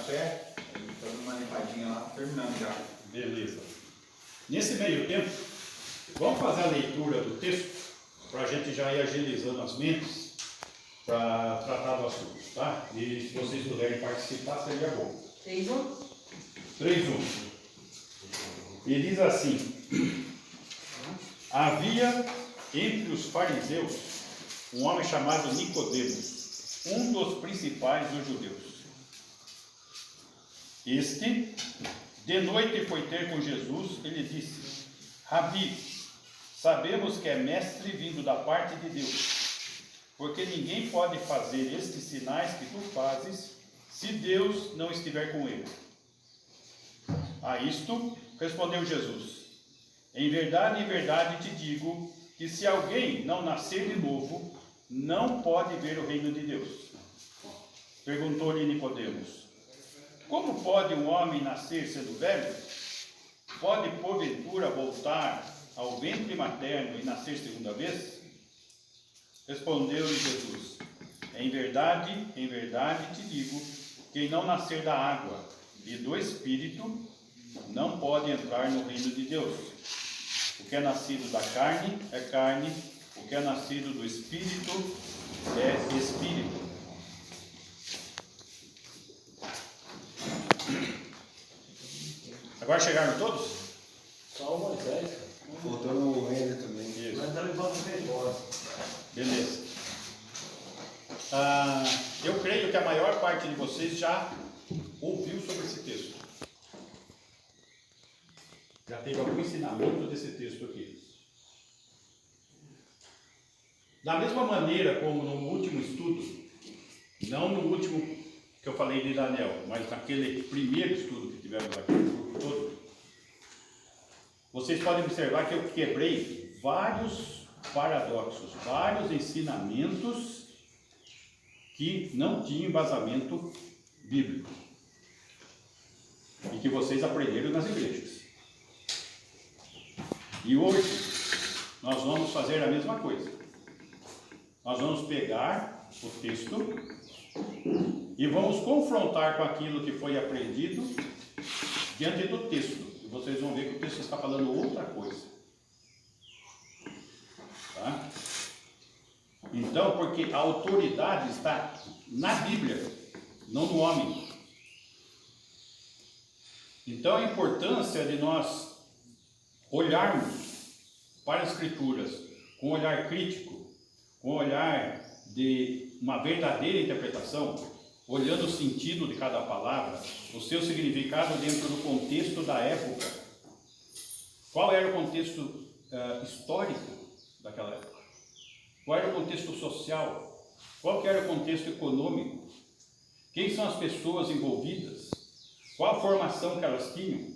café, dando uma limpadinha lá, terminando já. Beleza. Nesse meio tempo, vamos fazer a leitura do texto para a gente já ir agilizando as mentes para tratar do assunto, tá? E se vocês puderem participar, seria bom. 3:1. 3:1. E diz assim: havia entre os fariseus um homem chamado Nicodemos, um dos principais dos judeus. Este, de noite, foi ter com Jesus e lhe disse: Rabi, sabemos que é mestre vindo da parte de Deus, porque ninguém pode fazer estes sinais que tu fazes se Deus não estiver com ele. A isto respondeu Jesus: em verdade te digo que se alguém não nascer de novo, não pode ver o reino de Deus. Perguntou-lhe Nicodemos: como pode um homem nascer sendo velho? Pode porventura voltar ao ventre materno e nascer segunda vez? Respondeu-lhe Jesus: em verdade te digo, quem não nascer da água e do Espírito não pode entrar no reino de Deus. O que é nascido da carne é carne, o que é nascido do Espírito é Espírito. Agora chegaram todos? Só o Moisés. Faltando o Wender também. Isso. Nós estamos levando o embora. Beleza. Eu creio que a maior parte de vocês já ouviu sobre esse texto. Já teve algum ensinamento desse texto aqui. Da mesma maneira como no último estudo, não no último que eu falei de Daniel, mas naquele primeiro estudo que tivemos aqui, no grupo todo, vocês podem observar que eu quebrei vários paradoxos, vários ensinamentos que não tinham embasamento bíblico e que vocês aprenderam nas igrejas. E hoje nós vamos fazer a mesma coisa. Nós vamos pegar o texto e vamos confrontar com aquilo que foi aprendido diante do texto. E vocês vão ver que o texto está falando outra coisa. Tá? Então, porque a autoridade está na Bíblia, não no homem. Então, a importância de nós olharmos para as Escrituras com um olhar crítico, com um olhar de uma verdadeira interpretação, olhando o sentido de cada palavra, o seu significado dentro do contexto da época. Qual era o contexto histórico daquela época? Qual era o contexto social? Qual que era o contexto econômico? Quem são as pessoas envolvidas? Qual a formação que elas tinham?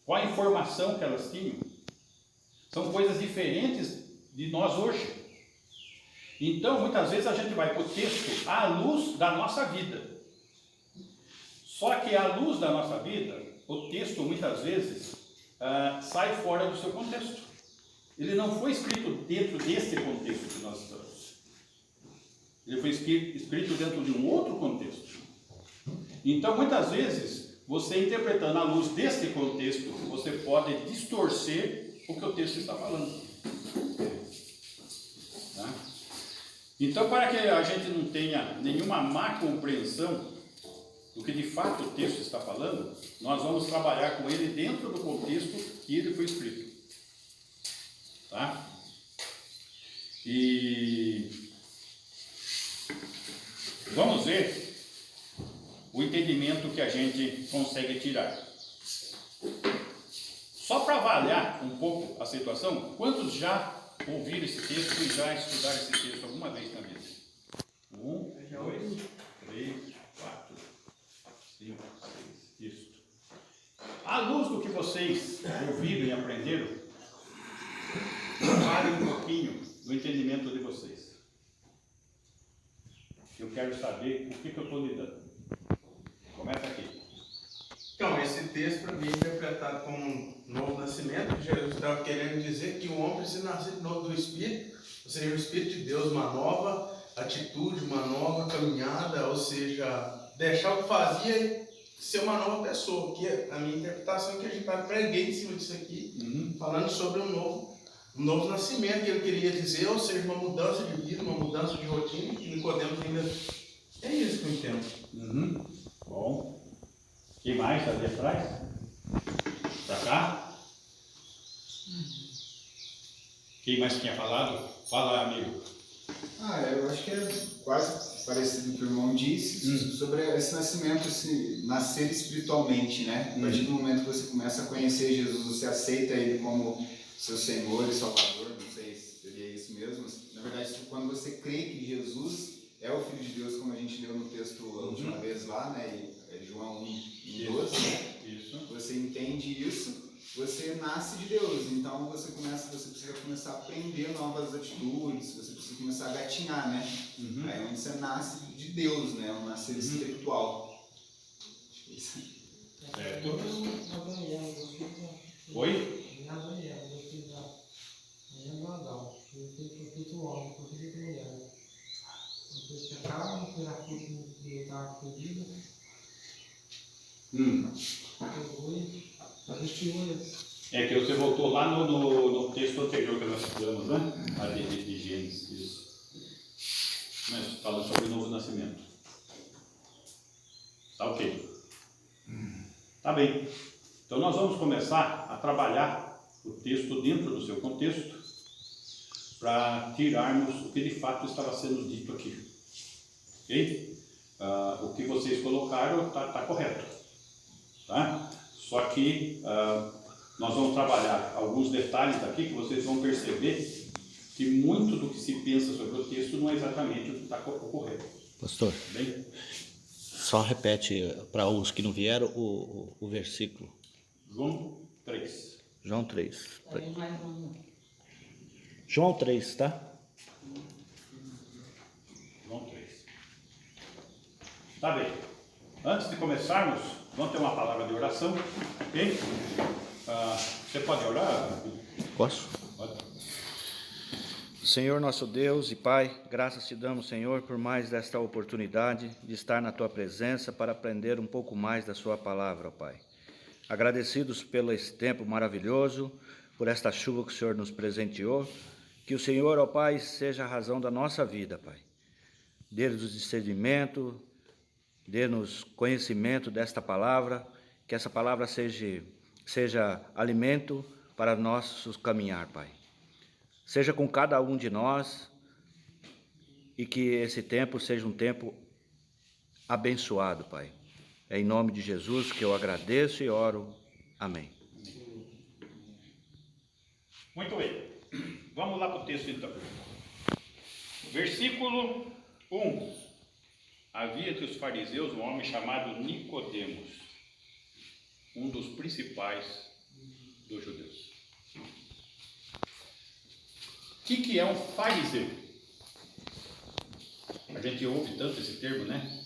Qual a informação que elas tinham? São coisas diferentes de nós hoje. Então, muitas vezes a gente vai para o texto à luz da nossa vida. Só que à luz da nossa vida, o texto muitas vezes sai fora do seu contexto. Ele não foi escrito dentro desse contexto que nós estamos. Ele foi escrito dentro de um outro contexto. Então, muitas vezes, você interpretando à luz desse contexto, você pode distorcer o que o texto está falando. Tá? Então, para que a gente não tenha nenhuma má compreensão do que de fato o texto está falando, nós vamos trabalhar com ele dentro do contexto que ele foi escrito. Tá? E vamos ver o entendimento que a gente consegue tirar. Só para avaliar um pouco a situação, quantos já ouviram esse texto e já estudaram esse texto alguma vez na vida? 1, 2, 3, 4, 5, 6, isso. À luz do que vocês ouviram e aprenderam, fale um pouquinho do entendimento de vocês. Eu quero saber o que eu estou lidando. Começa aqui. Então, esse texto para mim é interpretado como um novo nascimento. Jesus estava querendo dizer que o homem precisa nascer de novo do Espírito, ou seja, o Espírito de Deus, uma nova atitude, uma nova caminhada, ou seja, deixar o que fazia e ser uma nova pessoa. Que a minha interpretação é que a gente preguei em cima disso aqui, falando sobre um novo nascimento, que ele queria dizer, ou seja, uma mudança de vida, uma mudança de rotina, que Nicodemos ainda... É isso que eu entendo. Bom. Quem mais ali atrás? Pra cá? Quem mais tinha falado? Fala, amigo. Eu acho que é quase parecido com o que o irmão disse sobre esse nascimento, esse nascer espiritualmente, né? A partir do momento que você começa a conhecer Jesus, você aceita Ele como seu Senhor e Salvador, não sei se seria isso mesmo, mas, na verdade, quando você crê que Jesus é o Filho de Deus, como a gente leu no texto a última vez lá, né? João 1:12, né? Isso. Você entende isso, você nasce de Deus, então você precisa começar a aprender novas atitudes, você precisa começar a gatinhar, né? Aí é onde você nasce de Deus, né? Um nascer espiritual. Certo. Oi? É que você voltou lá no texto anterior que nós estudamos, né? A de Gênesis. Isso. Mas fala sobre o novo nascimento. Tá ok. Tá bem. Então nós vamos começar a trabalhar o texto dentro do seu contexto para tirarmos o que de fato estava sendo dito aqui. Ok? O que vocês colocaram está correto. Tá? Só que nós vamos trabalhar alguns detalhes aqui que vocês vão perceber que muito do que se pensa sobre o texto não é exatamente o que está correto. Pastor, Bem? só repete para os que não vieram o versículo. João 3. João 3. João 3, tá? João 3. Tá bem. Antes de começarmos, vamos ter uma palavra de oração, ok? Você pode orar? Posso? Pode. Senhor nosso Deus e Pai, graças te damos, Senhor, por mais desta oportunidade de estar na Tua presença para aprender um pouco mais da Sua palavra, ó Pai. Agradecidos pelo esse tempo maravilhoso, por esta chuva que o Senhor nos presenteou, que o Senhor, ó Pai, seja a razão da nossa vida, Pai. Dê-nos discernimento, dê-nos conhecimento desta palavra, que essa palavra seja alimento para nosso caminhar, Pai. Seja com cada um de nós e que esse tempo seja um tempo abençoado, Pai. É em nome de Jesus que eu agradeço e oro. Amém. Muito bem. Vamos lá para o texto então. Versículo 1. Havia entre os fariseus um homem chamado Nicodemos, um dos principais dos judeus. O que é um fariseu? A gente ouve tanto esse termo, né?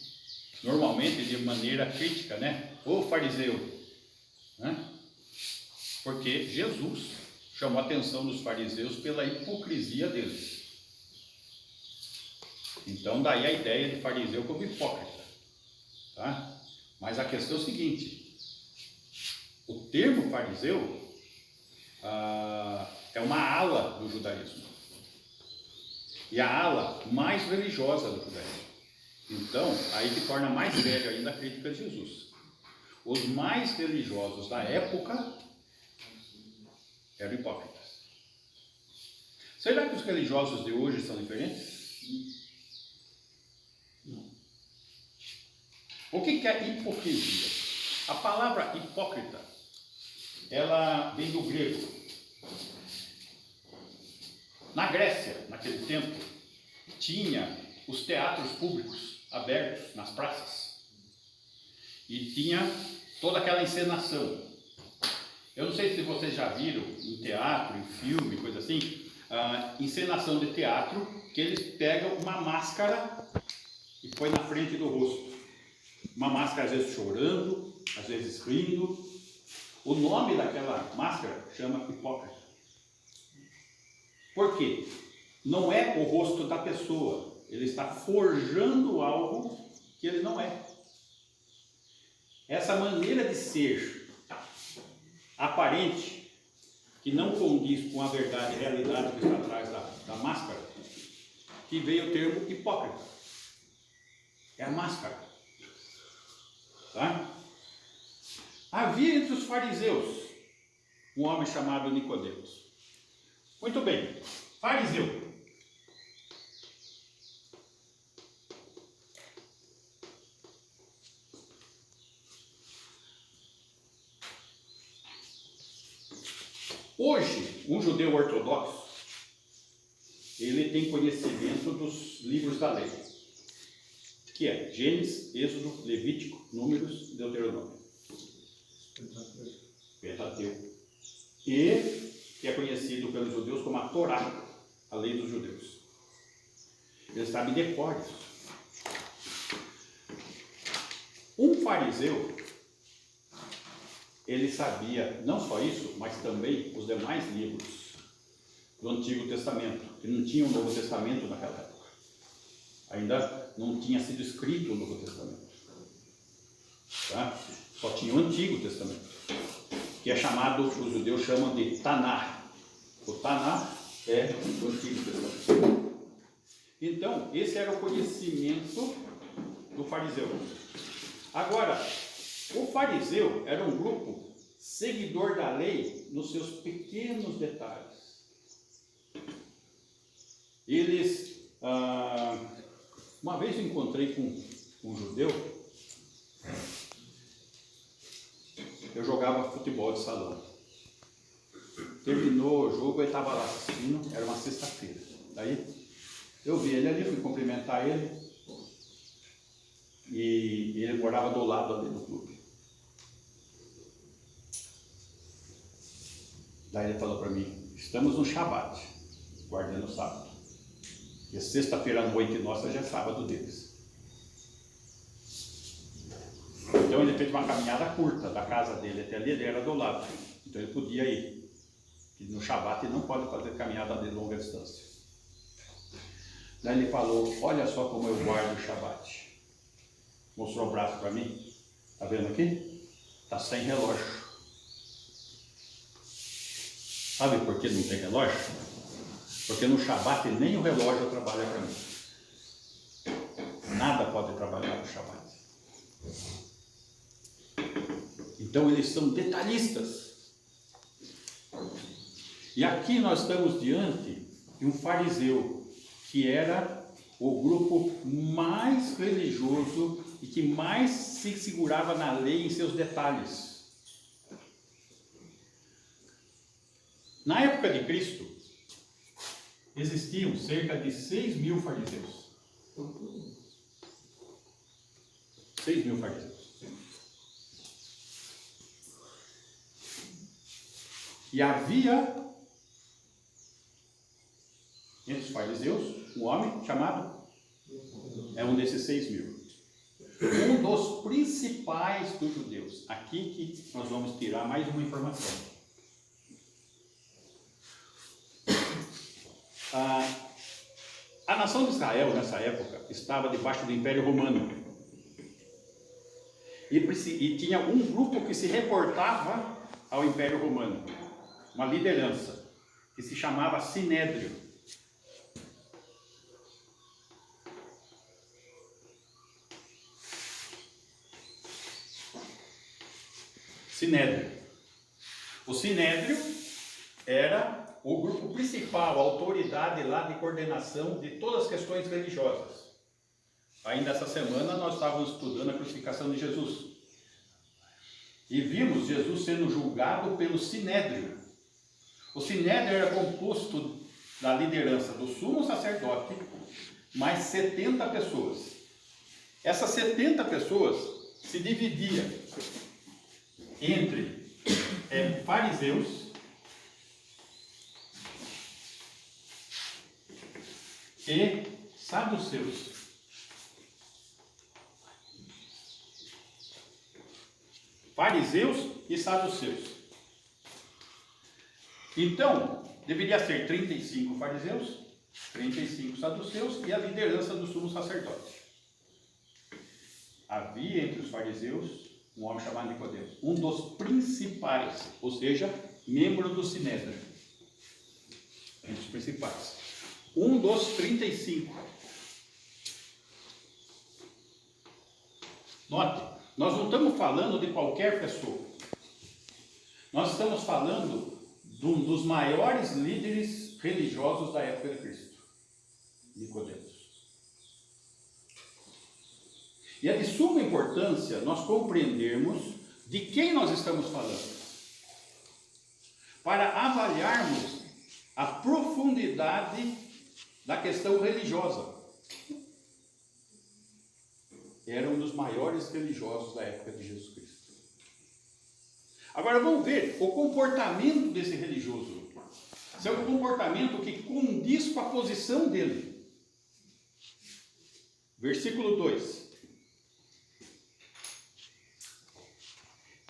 Normalmente de maneira crítica, né? O fariseu, né? Porque Jesus chamou a atenção dos fariseus pela hipocrisia deles. Então daí a ideia de fariseu como hipócrita, tá? Mas a questão é o seguinte: o termo fariseu é uma ala do judaísmo. E a ala mais religiosa do judaísmo. Então, aí que torna mais sério ainda a crítica de Jesus. Os mais religiosos da época eram hipócritas. Será que os religiosos de hoje são diferentes? Não. O que é hipocrisia? A palavra hipócrita, ela vem do grego. Na Grécia, naquele tempo, tinha os teatros públicos abertos nas praças e tinha toda aquela encenação. Eu não sei se vocês já viram em teatro, em filme, coisa assim, encenação de teatro, que eles pegam uma máscara e põem na frente do rosto. Uma máscara às vezes chorando, às vezes rindo. O nome daquela máscara chama hipócrita. Por quê? Não é o rosto da pessoa, ele está forjando algo que ele não é. essa maneira de ser aparente, que não condiz com a verdade e realidade que está atrás da máscara, que veio o termo hipócrita. É a máscara. Tá? Havia entre os fariseus um homem chamado Nicodemos. Muito bem, fariseu. Hoje, um judeu ortodoxo, ele tem conhecimento dos livros da lei, que é Gênesis, Êxodo, Levítico, Números, Deuteronômio. Pentateuco. E que é conhecido pelos judeus como a Torá, a lei dos judeus. Ele sabe de cor isso. Um fariseu, ele sabia não só isso, mas também os demais livros do Antigo Testamento, que não tinha o Novo Testamento naquela época. Ainda não tinha sido escrito o Novo Testamento. Tá? Só tinha o Antigo Testamento, que é chamado, os judeus chamam de Taná. O Taná é o Antigo Testamento. Então, esse era o conhecimento do fariseu. Agora, o fariseu era um grupo seguidor da lei nos seus pequenos detalhes. Eles, uma vez eu encontrei com um judeu, eu jogava futebol de salão. Terminou o jogo, ele estava lá assistindo, era uma sexta-feira. Daí eu vi ele ali, fui cumprimentar ele, e ele morava do lado ali do clube. Daí ele falou para mim, estamos no Shabat, guardando o sábado. E sexta-feira à noite nossa já é sábado deles. Então ele fez uma caminhada curta da casa dele até ali, ele era do lado. Então ele podia ir. E no Shabat ele não pode fazer caminhada de longa distância. Daí ele falou, olha só como eu guardo o Shabat. Mostrou o braço para mim. Está vendo aqui? Está sem relógio. Sabe por que não tem relógio? Porque no Shabat nem o relógio trabalha para mim. Nada pode trabalhar no Shabat. Então eles são detalhistas. E aqui nós estamos diante de um fariseu, que era o grupo mais religioso e que mais se segurava na lei em seus detalhes. Na época de Cristo, existiam cerca de 6.000 fariseus. 6.000 fariseus. E havia entre os fariseus um homem chamado, é um desses 6.000, um dos principais dos judeus. Aqui que nós vamos tirar mais uma informação. A nação de Israel nessa época estava debaixo do Império Romano e tinha um grupo que se reportava ao Império Romano, uma liderança que se chamava Sinédrio. Sinédrio. O Sinédrio era o grupo principal, a autoridade lá de coordenação de todas as questões religiosas. Ainda essa semana nós estávamos estudando a crucificação de Jesus. E vimos Jesus sendo julgado pelo Sinédrio. O Sinédrio era composto da liderança do sumo sacerdote, mais 70 pessoas. Essas 70 pessoas se dividiam entre fariseus e saduceus. Fariseus e saduceus. Então, deveria ser 35 fariseus, 35 saduceus e a liderança do sumo sacerdote. Havia entre os fariseus um homem chamado Nicodemos, um dos principais, ou seja, membro do Sinédrio, entre os principais, um dos 35. Note, nós não estamos falando de qualquer pessoa, nós estamos falando de um dos maiores líderes religiosos da época de Cristo, Nicodemos. E é de suma importância nós compreendermos de quem nós estamos falando, para avaliarmos a profundidade da questão religiosa. Era um dos maiores religiosos da época de Jesus Cristo. Agora vamos ver o comportamento desse religioso. Esse é um comportamento que condiz com a posição dele. Versículo 2.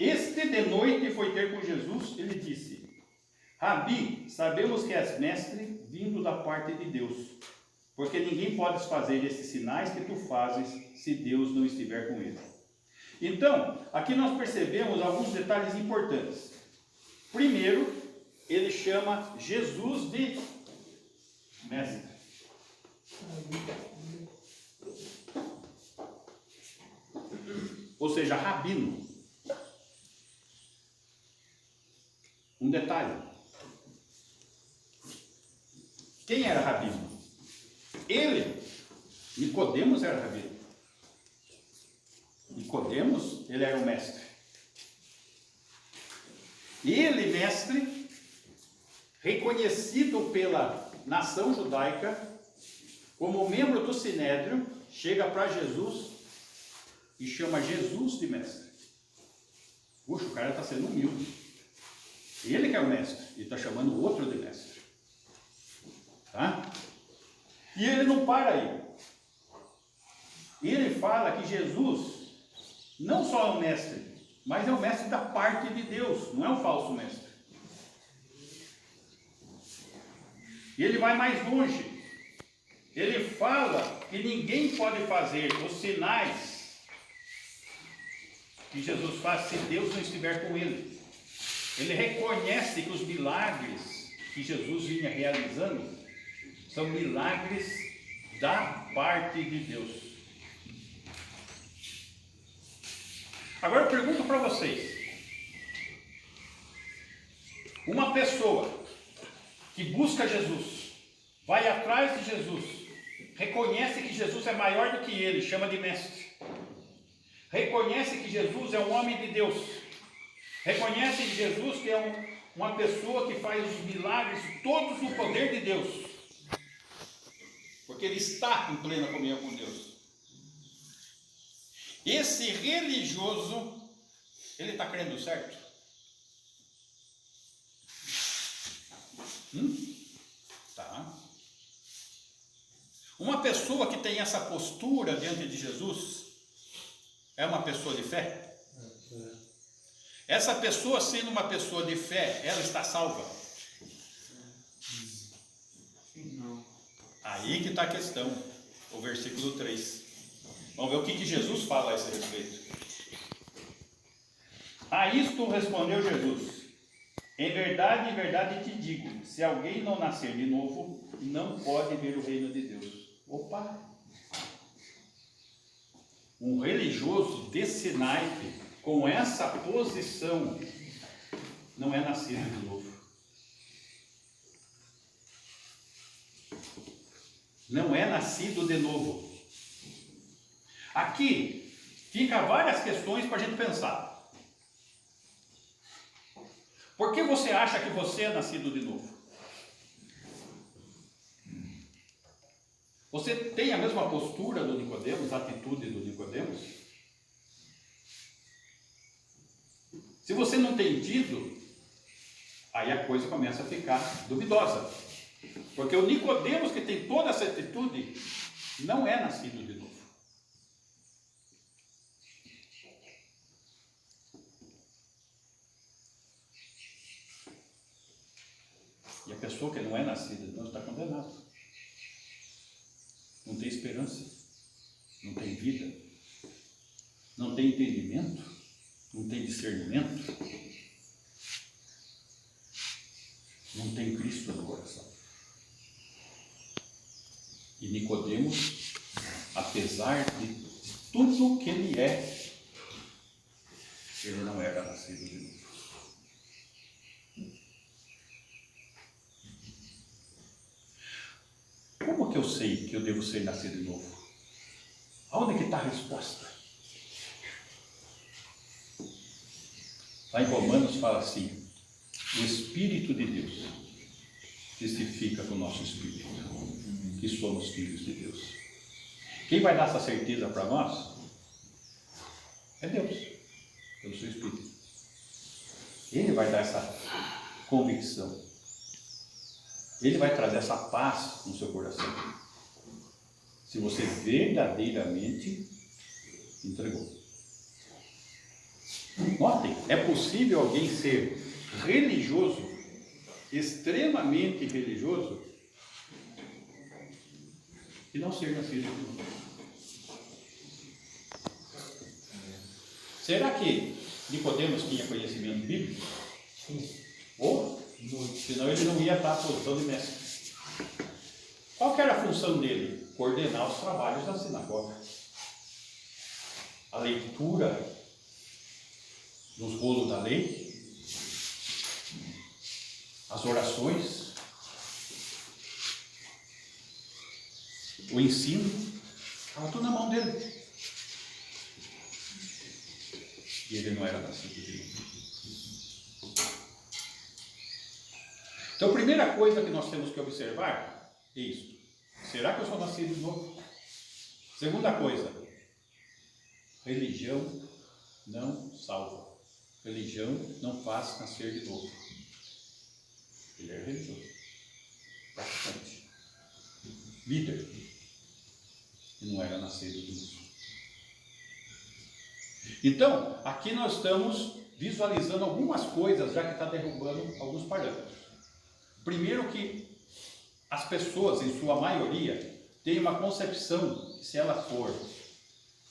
Este de noite foi ter com Jesus, ele disse: Rabi, sabemos que és mestre vindo da parte de Deus, porque ninguém pode fazer esses sinais que tu fazes se Deus não estiver com ele. Então, aqui nós percebemos alguns detalhes importantes. Primeiro, ele chama Jesus de mestre. Ou seja, rabino. Um detalhe. Quem era rabino? Ele, Nicodemos, era rabino. Nicodemos, ele era o mestre. Ele, mestre, reconhecido pela nação judaica como membro do Sinédrio, chega para Jesus e chama Jesus de mestre. Puxa, o cara está sendo humilde. Ele que é o mestre, e está chamando o outro de mestre. Tá? E ele não para aí. Ele fala que Jesus não só é um mestre, mas é um mestre da parte de Deus, não é um falso mestre. E ele vai mais longe. Ele fala que ninguém pode fazer os sinais que Jesus faz se Deus não estiver com ele. Ele reconhece que os milagres que Jesus vinha realizando são milagres da parte de Deus. Agora eu pergunto para vocês: uma pessoa que busca Jesus, vai atrás de Jesus, reconhece que Jesus é maior do que ele, chama de mestre, reconhece que Jesus é um homem de Deus, reconhece que Jesus que é uma pessoa que faz os milagres todos no poder de Deus, porque ele está em plena comunhão com Deus. Esse religioso, ele está crendo certo? Tá. Uma pessoa que tem essa postura diante de Jesus é uma pessoa de fé? Essa pessoa, sendo uma pessoa de fé, ela está salva? Não. Aí que está a questão, o versículo 3. Vamos ver o que Jesus fala a esse respeito. A isto respondeu Jesus: em verdade te digo, se alguém não nascer de novo, não pode ver o reino de Deus. Opa! Um religioso desse naipe, com essa posição, não é nascido de novo. Não é nascido de novo. Aqui fica várias questões para a gente pensar. Por que você acha que você é nascido de novo? Você tem a mesma postura do Nicodemos, a atitude do Nicodemos? Se você não tem tido, aí a coisa começa a ficar duvidosa. Porque o Nicodemos, que tem toda essa atitude, não é nascido de novo. E a pessoa que não é nascida de Deus está condenada. Não tem esperança, não tem vida, não tem entendimento, não tem discernimento, não tem Cristo no coração. E Nicodemos, apesar de tudo que ele é, ele não era nascido de novo. Como que eu sei que eu devo ser nascido de novo? Aonde que está a resposta? Lá em Romanos fala assim: o Espírito de Deus testifica com o nosso Espírito que somos filhos de Deus. Quem vai dar essa certeza para nós? É Deus, pelo seu Espírito. Ele vai dar essa convicção. Ele vai trazer essa paz no seu coração. Se você verdadeiramente entregou. Notem, é possível alguém ser religioso, extremamente religioso, e não ser nascido de novo. Será que Nicodemos tinha conhecimento bíblico? Ou, senão ele não ia estar à posição de mestre. Qual que era a função dele? Coordenar os trabalhos da sinagoga. A leitura dos rolos da lei, as orações, o ensino, estava tudo na mão dele. E ele não era nascido de novo. Então, a primeira coisa que nós temos que observar é isso. Será que eu sou nascido de novo? Segunda coisa, religião não salva. Religião não faz nascer de novo. Ele é religioso, praticante, líder, e não era nascido de novo. Então, aqui nós estamos visualizando algumas coisas, já que está derrubando alguns parâmetros. Primeiro que as pessoas, em sua maioria, têm uma concepção que se ela for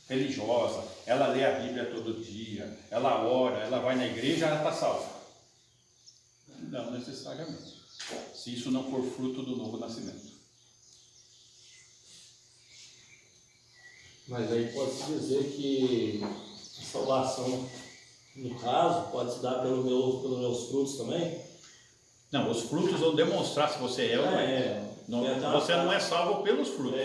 religiosa, ela lê a Bíblia todo dia, ela ora, ela vai na igreja, ela está salva. Não necessariamente. Se isso não for fruto do novo nascimento. Mas aí pode-se dizer que a salvação, no caso, pode se dar pelos meus frutos também? Não, os frutos vão demonstrar se você é ou não é. Você não é salvo pelos frutos.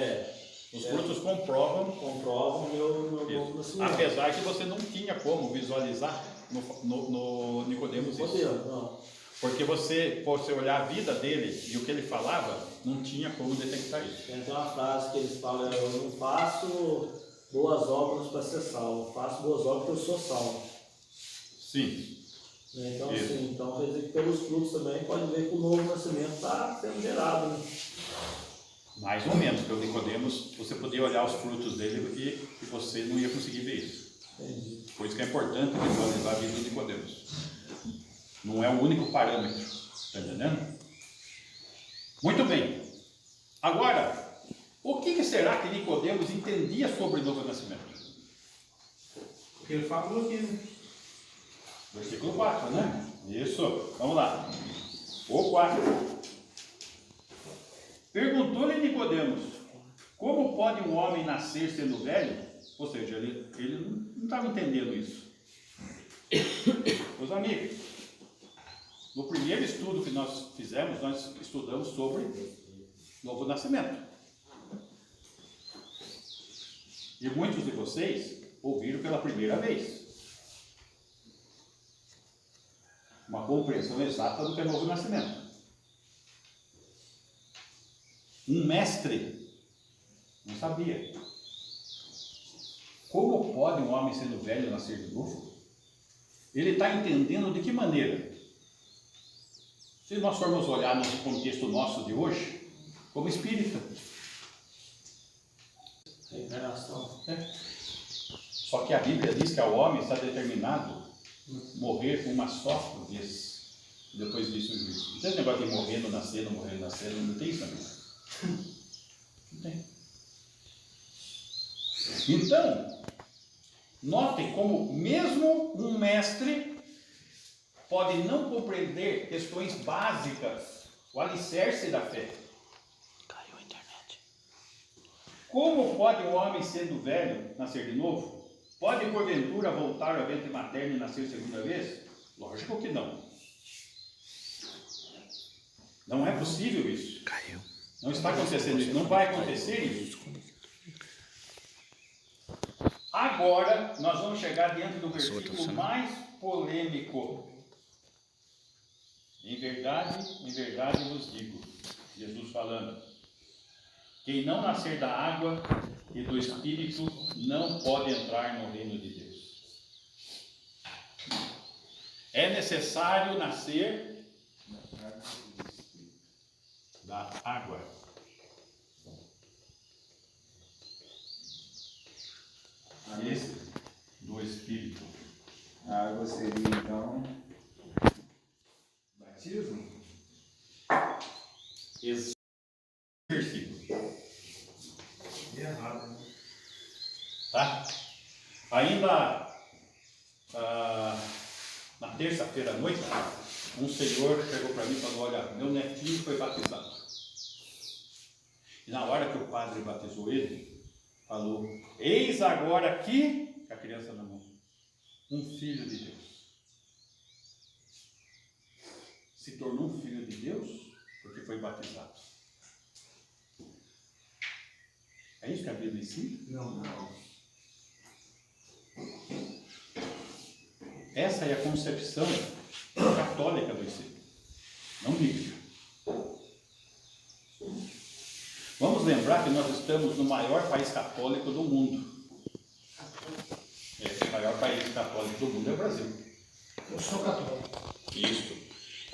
Os frutos comprovam o meu novo nascimento. Apesar que você não tinha como visualizar no Nicodemos isso. Não. Porque você olhar a vida dele e o que ele falava, não tinha como detectar isso. Tem até uma frase que eles falam: eu não faço boas obras para ser salvo, eu faço boas obras porque eu sou salvo. Sim. Então, sim, então quer dizer que pelos frutos também pode ver que o novo nascimento está sendo gerado, né? Mais ou menos, porque o Nicodemos, você podia olhar os frutos dele e você não ia conseguir ver isso. Entendi. Por isso que é importante visualizar a vida do Nicodemos. Não é o único parâmetro, está entendendo? Muito bem. Agora, o que será que Nicodemos entendia sobre o novo nascimento? Porque ele falou aqui, né? Versículo 4, né? Isso, vamos lá. O 4. Perguntou-lhe Nicodemos: como pode um homem nascer sendo velho? Ou seja, ele não estava entendendo isso. Meus amigos, no primeiro estudo que nós fizemos, nós estudamos sobre novo nascimento. E muitos de vocês ouviram pela primeira vez uma compreensão exata do que é novo nascimento. Um mestre não sabia. Como pode um homem sendo velho nascer de novo? Ele está entendendo de que maneira? Se nós formos olhar no contexto nosso de hoje, como espírita. Reencarnação. Só que a Bíblia diz que ao homem está determinado morrer uma só vez. Depois disso, o juízo. Não tem esse negócio de morrendo, nascendo, não tem isso também. Não tem. Então, Notem como mesmo um mestre pode não compreender questões básicas, o alicerce da fé. Caiu a internet. Como pode o homem, sendo velho, nascer de novo? Pode, porventura, voltar ao ventre materno e nascer segunda vez? Lógico que não. Não é possível isso. Caiu. Não está acontecendo isso. Não vai acontecer isso. Agora, nós vamos chegar diante do versículo mais polêmico. Em verdade vos digo, Jesus falando, quem não nascer da água e do Espírito não pode entrar no reino de Deus. É necessário nascer da água. Esse do Espírito. A água seria então batismo? Esse versículo. Errado, né? Tá? Ainda na terça-feira à noite, um senhor chegou para mim e falou: olha, meu netinho foi batizado. E na hora que o padre batizou ele, falou: eis agora aqui, com a criança na mão, um filho de Deus. Se tornou um filho de Deus porque foi batizado. É isso que a Bíblia ensina? Não. Essa é a concepção católica do ensino, não bíblica. Vamos lembrar que nós estamos no maior país católico do mundo. O maior país católico do mundo é o Brasil. Eu sou católico. Isso.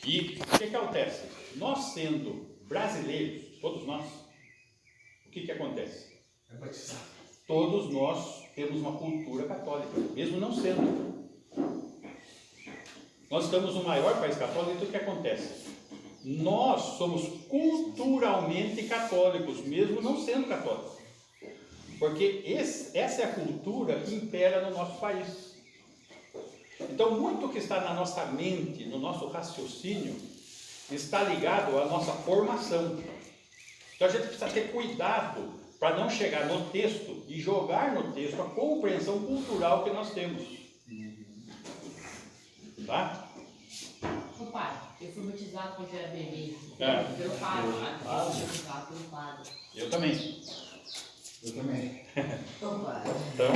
E o que acontece? Nós sendo brasileiros, todos nós, o que acontece? É batizado. Todos nós temos uma cultura católica, mesmo não sendo. Nós estamos no maior país católico, então o que acontece? Nós somos culturalmente católicos, mesmo não sendo católicos. Porque essa é a cultura que impera no nosso país. Então, muito que está na nossa mente, no nosso raciocínio, está ligado à nossa formação. Então, a gente precisa ter cuidado para não chegar no texto e jogar no texto a compreensão cultural que nós temos. Tá? Ô pai, eu fui batizado quando eu era bebê. É. Pelo padre. Eu fui batizado pelo padre. Eu também. Eu também. Ô pai. Então,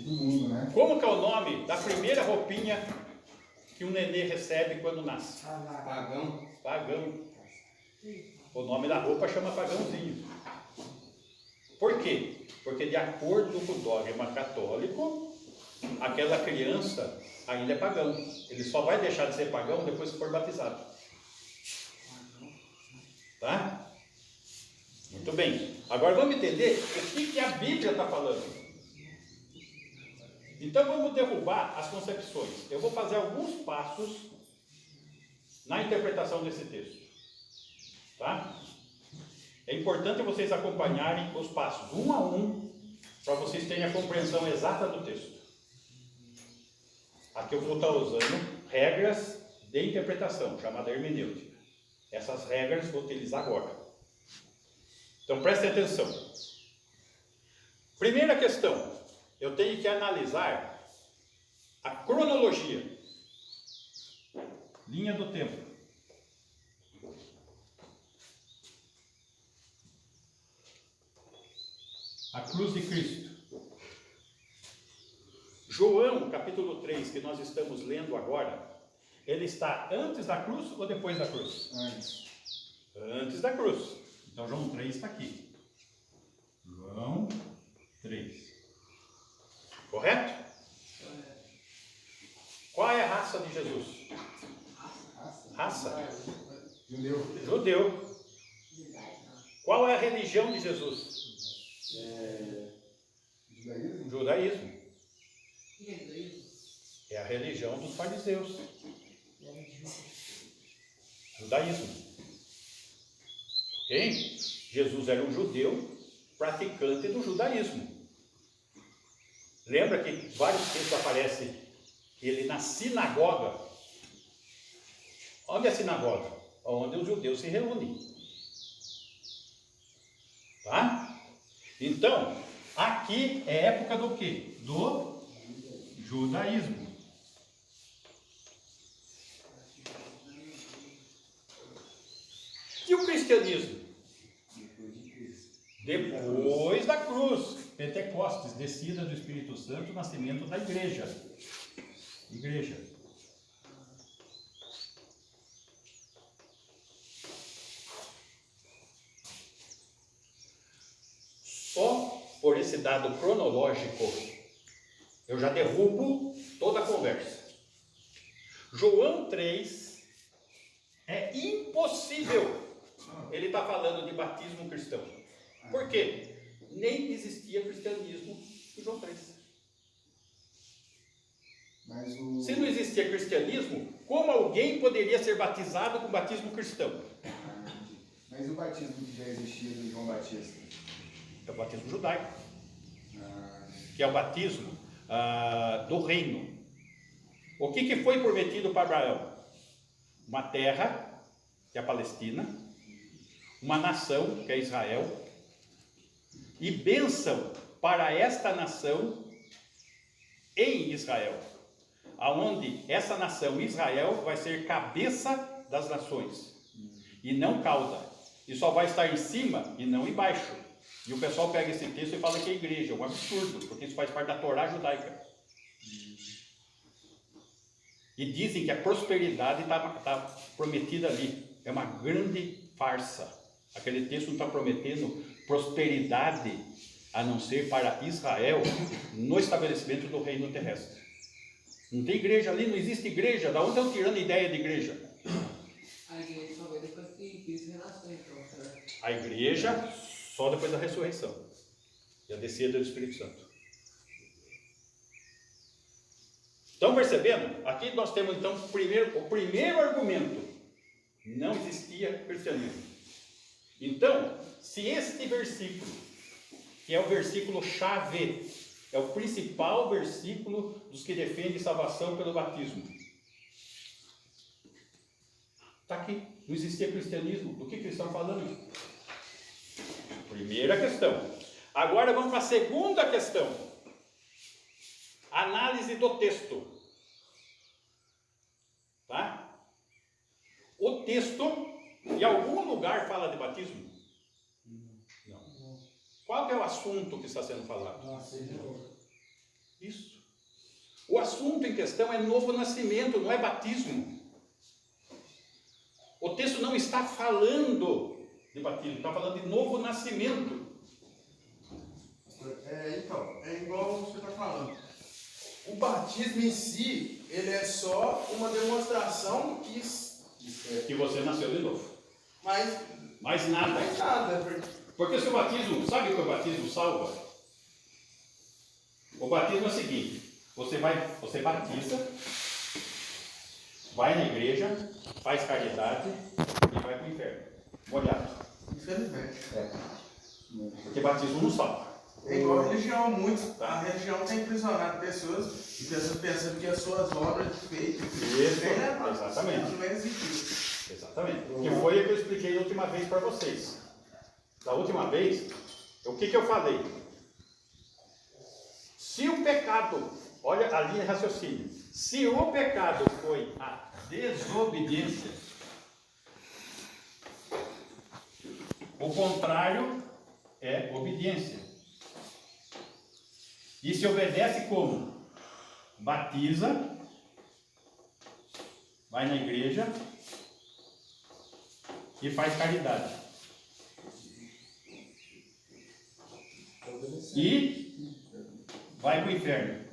Todo mundo, né? como que é o nome da primeira roupinha que um nenê recebe quando nasce? Pagão. Pagão. O nome da roupa chama pagãozinho. Por quê? Porque de acordo com o dogma católico, aquela criança ainda é pagão. Ele só vai deixar de ser pagão depois que for batizado. Tá? Muito bem. Agora vamos entender o que a Bíblia está falando. Então vamos derrubar as concepções. Eu vou fazer alguns passos na interpretação desse texto. Tá? É importante vocês acompanharem os passos, um a um, para vocês terem a compreensão exata do texto. Aqui eu vou estar usando regras de interpretação, chamada hermenêutica. Essas regras vou utilizar agora. Então prestem atenção. Primeira questão, eu tenho que analisar a cronologia, linha do tempo. A cruz de Cristo. João, capítulo 3, que nós estamos lendo agora, ele está antes da cruz ou depois da cruz? Antes. Antes da cruz. Então João 3 está aqui. João 3. Correto? Qual é a raça de Jesus? Raça? Judeu. Judeu. Qual é a religião de Jesus? Judaísmo? Judaísmo. Que é isso? É a religião dos fariseus. Judaísmo. Ok? Jesus era um judeu praticante do judaísmo. Lembra que vários textos aparecem que ele na sinagoga. Onde é a sinagoga? Onde os judeus se reúnem. Tá? Então, aqui é época do quê? Do judaísmo. E o cristianismo? Depois da cruz, Pentecostes, descida do Espírito Santo, nascimento da igreja. Igreja. Só por esse dado cronológico, eu já derrubo toda a conversa. João 3 é impossível ele está falando de batismo cristão. Por quê? Nem existia cristianismo em João 3. Se não existia cristianismo, como alguém poderia ser batizado com batismo cristão? Mas o batismo que já existia do João Batista? É o batismo judaico, que é o batismo do reino. O que foi prometido para Abraão? Uma terra, que é a Palestina, uma nação, que é Israel, e bênção para esta nação em Israel, aonde essa nação, Israel, vai ser cabeça das nações, e não cauda, e só vai estar em cima e não embaixo. E o pessoal pega esse texto e fala que é igreja, é um absurdo, porque isso faz parte da Torá judaica. E dizem que a prosperidade está prometida ali, é uma grande farsa. Aquele texto não está prometendo prosperidade, a não ser para Israel, no estabelecimento do reino terrestre. Não tem igreja ali, não existe igreja. Da onde estão tirando a ideia de igreja? A igreja só veio depois que Cristo renasceu, então, certo? A igreja só depois da ressurreição e a descida do Espírito Santo. Estão percebendo? Aqui nós temos então o primeiro argumento. Não existia cristianismo. Então, se este versículo, que é o versículo chave, é o principal versículo dos que defendem salvação pelo batismo, está aqui. Não existia cristianismo. Do que eles estão falando? Primeira questão. Agora vamos para a segunda questão. Análise do texto. Tá? O texto, em algum lugar, fala de batismo? Não. Qual que é o assunto que está sendo falado? Isso. O assunto em questão é novo nascimento, não é batismo. O texto não está falando de batismo, está falando de novo nascimento. Então, é igual você está falando. O batismo em si, ele é só uma demonstração Que você nasceu de novo. mas Mais não nada. é nada. Porque se o batismo, sabe o que o batismo salva? O batismo é o seguinte: você batiza, vai na igreja, faz caridade e vai para o inferno. Molhado. Infelizmente. Porque batismo não salva. É igual a religião, a religião tem aprisionado pessoas e pessoas pensando que as suas obras de feito. Exatamente. Não existe. Exatamente. Que foi o que eu expliquei da última vez para vocês. Da última vez, o que eu falei? Se o pecado, olha a linha de raciocínio, se o pecado foi a desobediência, o contrário é obediência. E se obedece como? Batiza, vai na igreja e faz caridade. E vai para o inferno.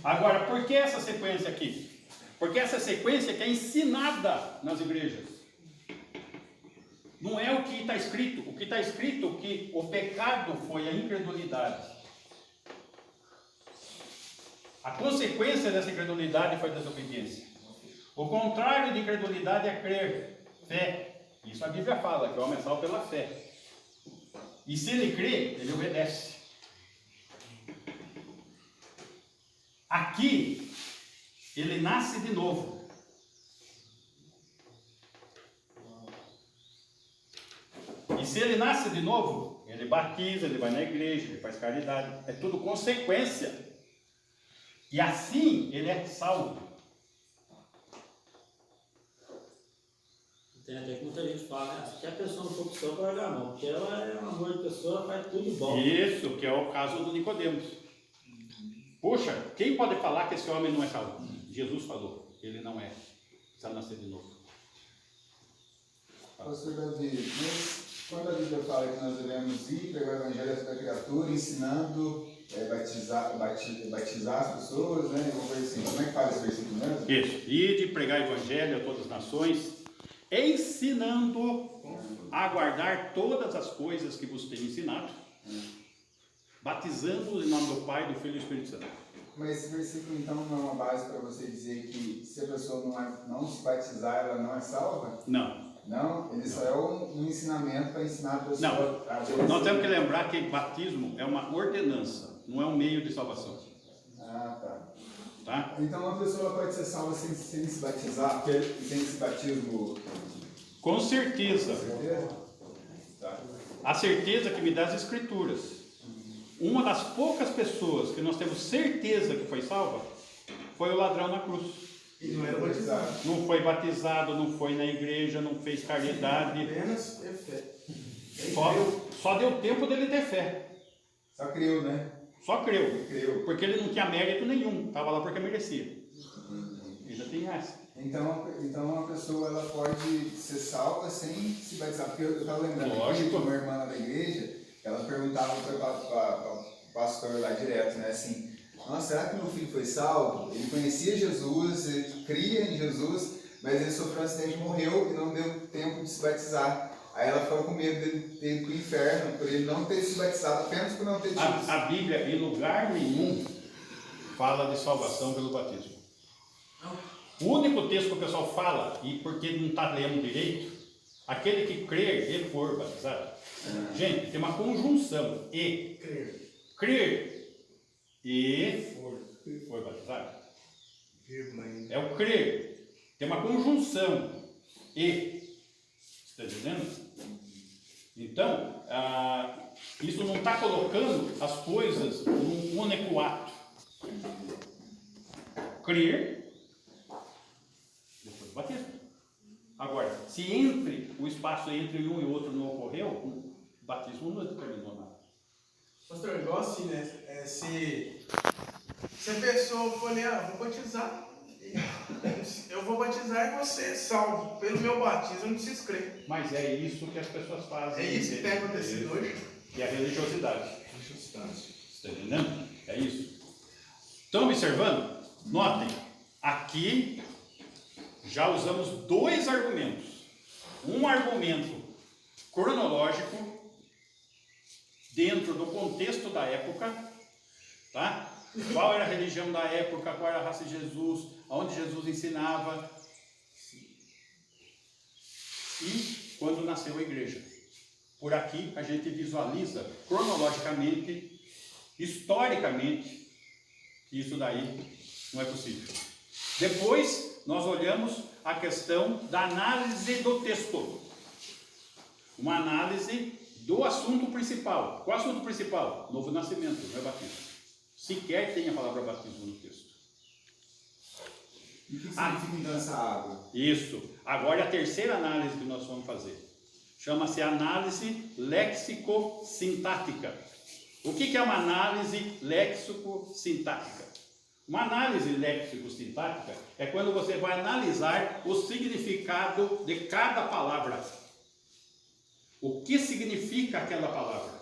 Agora, por que essa sequência aqui? Porque essa sequência que é ensinada nas igrejas. Não é o que está escrito. O que está escrito é que o pecado foi a incredulidade. A consequência dessa incredulidade foi a desobediência. O contrário de incredulidade é crer, fé. Isso a Bíblia fala, que o homem é salvo pela fé. E se ele crê, ele obedece. Aqui, ele nasce de novo. E se ele nasce de novo, ele batiza, ele vai na igreja, ele faz caridade. É tudo consequência. E assim ele é salvo. Tem até que muita gente fala, né? Se a pessoa não for pro céu, vai largar a mão. Porque ela é um amor de pessoa, faz tudo bom. Isso, que é o caso do Nicodemos. Poxa, quem pode falar que esse homem não é salvo? Jesus falou, ele não é. Precisa nascer de novo. Pastor Davi, mas quando a Bíblia fala que nós devemos ir pregar o evangelho a toda criatura, ensinando, batizar as pessoas, né? Uma coisa assim. Como é que fala esse versículo mesmo? Isso, e de pregar o evangelho a todas as nações, ensinando a guardar todas as coisas que vos tenho ensinado, batizando-os em nome do Pai, do Filho e do Espírito Santo. Mas esse versículo então não é uma base para você dizer que se a pessoa não se batizar, ela não é salva? Não. Não, ele só é um ensinamento para ensinar a pessoa Não, a nós temos que lembrar que batismo é uma ordenança, não é um meio de salvação. Ah, tá. Tá? Então uma pessoa pode ser salva sem se batizar, sem esse batismo? Com certeza. Certeza? Tá. A certeza que me dá as Escrituras. Uma das poucas pessoas que nós temos certeza que foi salva foi o ladrão na cruz. E não era batizado. Não foi batizado, não foi na igreja, não fez caridade. Apenas é fé. Só deu tempo dele ter fé. Só creu, né? Só creu. Creu. Porque ele não tinha mérito nenhum. Estava lá porque merecia. Ainda tem essa. Então uma pessoa ela pode ser salva sem se batizar. Porque eu estava lembrando Lógico. de uma irmã da igreja, ela perguntava para o pastor lá direto, né? Assim, nossa, será que meu filho foi salvo? Ele conhecia Jesus, ele cria em Jesus, mas ele sofreu um acidente e morreu e não deu tempo de se batizar. Aí ela ficou com medo dele ter ido para o inferno, por ele não ter se batizado, apenas por não ter tido. A Bíblia, em lugar nenhum, fala de salvação pelo batismo. O único texto que o pessoal fala, e porque não está lendo direito, aquele que crer e for batizado. Gente, tem uma conjunção. E crer e for batizado. É o crer. Tem uma conjunção. E. Está entendendo? Então, isso não está colocando as coisas num único ato. Crer, depois batismo. Agora, se o espaço entre um e outro não ocorreu, o batismo não determinou nada. Pastor, igual assim, né? Se a pessoa for ali, vou batizar, eu vou batizar e você é salvo. Pelo meu batismo, eu não preciso crer. Mas é isso que as pessoas fazem. É isso que tem acontecido hoje. Que é a religiosidade. Está entendendo? É isso. Estão observando? Notem, aqui já usamos dois argumentos. Um argumento cronológico, dentro do contexto da época, tá? Qual era a religião da época, qual era a raça de Jesus, aonde Jesus ensinava e quando nasceu a igreja. Por aqui a gente visualiza cronologicamente, historicamente, que isso daí não é possível. Depois nós olhamos a questão da análise do texto. Uma análise do assunto principal. Qual é o assunto principal? Novo nascimento, não é batismo. Sequer tem a palavra batismo no texto. E o que significa então essa água? Isso. Agora é a terceira análise que nós vamos fazer. Chama-se análise léxico-sintática. O que é uma análise léxico-sintática? Uma análise léxico-sintática é quando você vai analisar o significado de cada palavra. O que significa aquela palavra?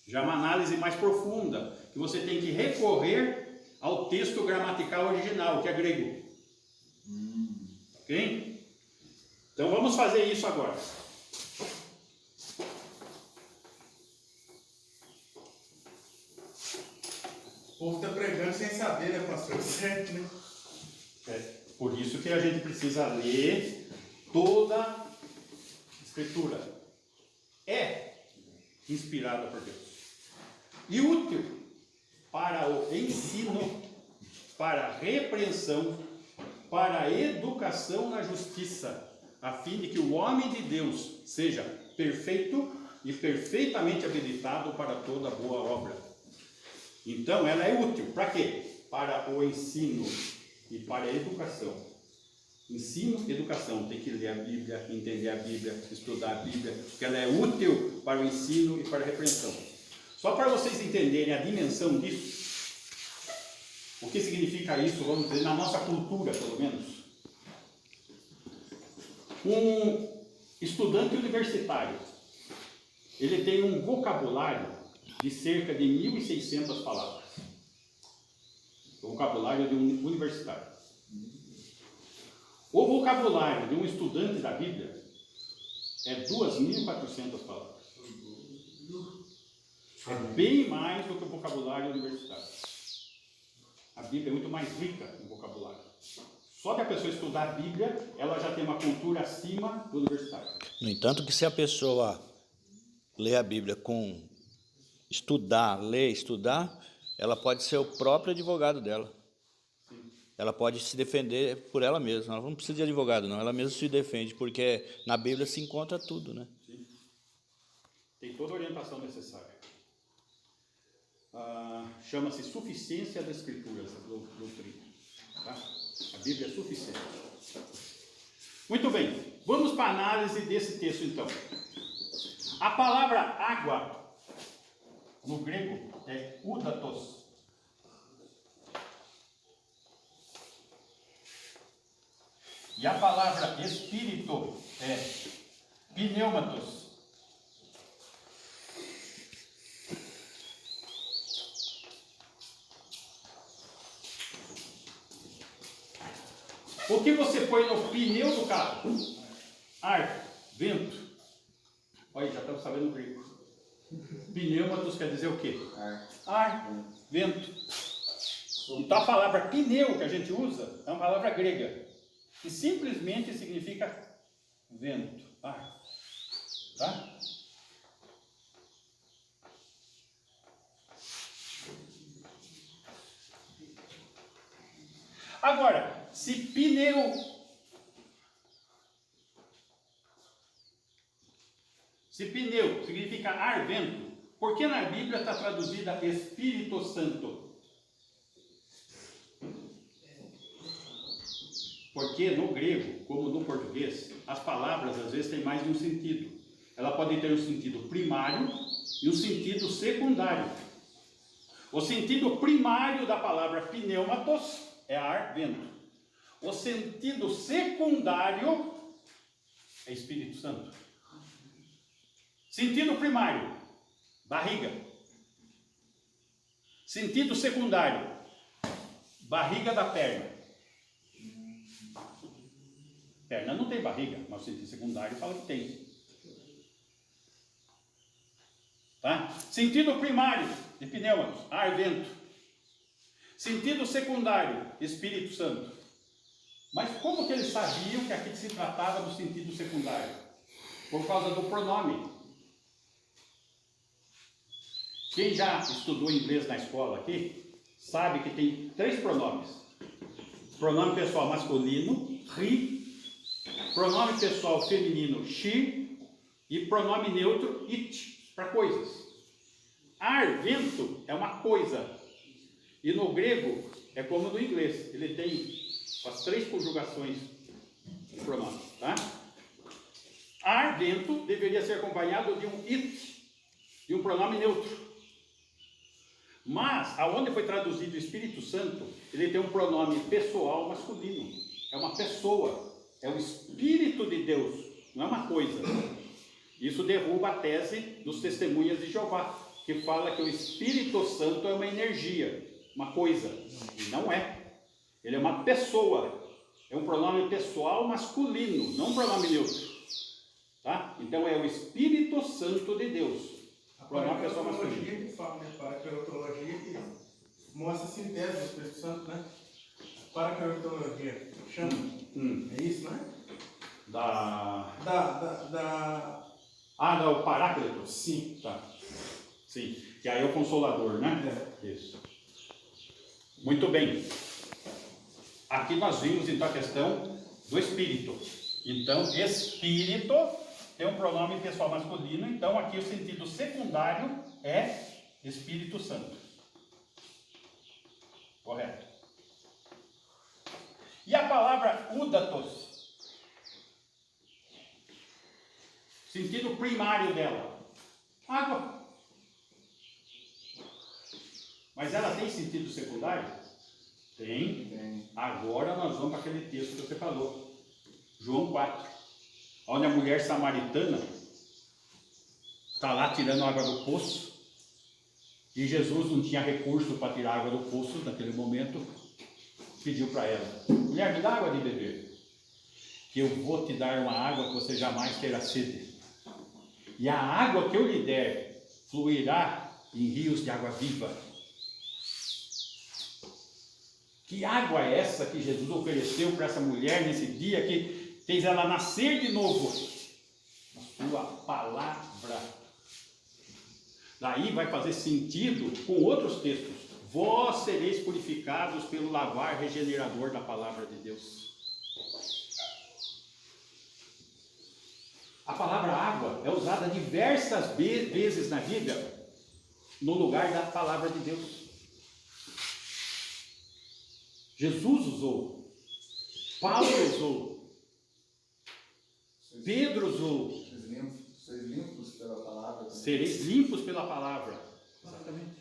Já é uma análise mais profunda, que você tem que recorrer ao texto gramatical original, que é grego. Ok? Então vamos fazer isso agora. O povo está pregando sem saber, né, pastor? Certo, né? É por isso que a gente precisa ler toda a Escritura. É inspirada por Deus. E útil para o ensino, para a repreensão, para a educação na justiça, a fim de que o homem de Deus seja perfeito e perfeitamente habilitado para toda boa obra. Então, ela é útil. Para quê? Para o ensino e para a educação. Ensino e educação. Tem que ler a Bíblia, entender a Bíblia, estudar a Bíblia, porque ela é útil para o ensino e para a repreensão. Só para vocês entenderem a dimensão disso, o que significa isso, vamos dizer, na nossa cultura, pelo menos. Um estudante universitário, ele tem um vocabulário de cerca de 1.600 palavras. O vocabulário de um universitário. O vocabulário de um estudante da Bíblia é 2.400 palavras. É bem mais do que o vocabulário universitário. A Bíblia é muito mais rica em vocabulário. Só que a pessoa estudar a Bíblia, ela já tem uma cultura acima do universitário. No entanto, que se a pessoa lê a Bíblia com estudar, ela pode ser o próprio advogado dela. Sim. Ela pode se defender por ela mesma. Ela não precisa de advogado, não. Ela mesma se defende, porque na Bíblia se encontra tudo, né? Sim. Tem toda a orientação necessária. Chama-se suficiência das Escrituras, a doutrina. Tá? A Bíblia é suficiente. Muito bem, vamos para a análise desse texto então. A palavra água, no grego, é udatos. E a palavra espírito é pneumatos. O que você põe no pneu do carro? Ar, vento. Olha, já estamos sabendo o grego. Pneumatos quer dizer o quê? Ar, vento. Então a palavra pneu que a gente usa é uma palavra grega, que simplesmente significa vento, ar. Tá? Agora, se pneu significa ar, vento, por que na Bíblia está traduzida Espírito Santo? Porque no grego, como no português, as palavras às vezes têm mais de um sentido. Ela pode ter um sentido primário e um sentido secundário. O sentido primário da palavra pneumatos é ar, vento. O sentido secundário é Espírito Santo. Sentido primário, barriga. Sentido secundário, barriga da perna. Perna não tem barriga, mas o sentido secundário fala que tem. Tá? Sentido primário de pneumatos, ar, vento. Sentido secundário, Espírito Santo. Mas como que eles sabiam que aqui se tratava do sentido secundário? Por causa do pronome. Quem já estudou inglês na escola aqui, sabe que tem 3 pronomes. Pronome pessoal masculino, he. Pronome pessoal feminino, she. E pronome neutro, it, para coisas. Ar, vento, é uma coisa. E no grego, é como no inglês. Ele tem as 3 conjugações de pronome. Tá? Ar, vento, deveria ser acompanhado de um it, de um pronome neutro. Mas, aonde foi traduzido o Espírito Santo, ele tem um pronome pessoal masculino. É uma pessoa. É o Espírito de Deus. Não é uma coisa. Isso derruba a tese dos testemunhas de Jeová, que fala que o Espírito Santo é uma energia, uma coisa. E não é. Ele é uma pessoa. É um pronome pessoal masculino, não um pronome neutro. Tá? Então é o Espírito Santo de Deus. A paracarotologia que fala, né? Paracarotologia que mostra a síntese do Espírito Santo, né? Paracarotologia chama. É isso, né? O Paráclito? Sim. Tá. Sim. Que aí é o Consolador, né? É. Isso. Muito bem. Aqui nós vimos então a questão do Espírito. Então, Espírito tem um pronome pessoal masculino, então aqui o sentido secundário é Espírito Santo. Correto. E a palavra údatos, sentido primário dela, água. Mas ela tem sentido secundário? Tem. Agora nós vamos para aquele texto que você falou, João 4, onde a mulher samaritana está lá tirando água do poço, e Jesus não tinha recurso para tirar água do poço naquele momento, pediu para ela: mulher, me dá água de beber, que eu vou te dar uma água que você jamais terá sede, e a água que eu lhe der fluirá em rios de água viva. Que água é essa que Jesus ofereceu para essa mulher nesse dia, que fez ela nascer de novo? A sua palavra. Daí vai fazer sentido com outros textos. Vós sereis purificados pelo lavar regenerador da palavra de Deus. A palavra água é usada diversas vezes na Bíblia no lugar da palavra de Deus. Jesus usou, Paulo usou, Pedro usou. Sois limpos pela palavra. Sereis limpos pela palavra. Exatamente.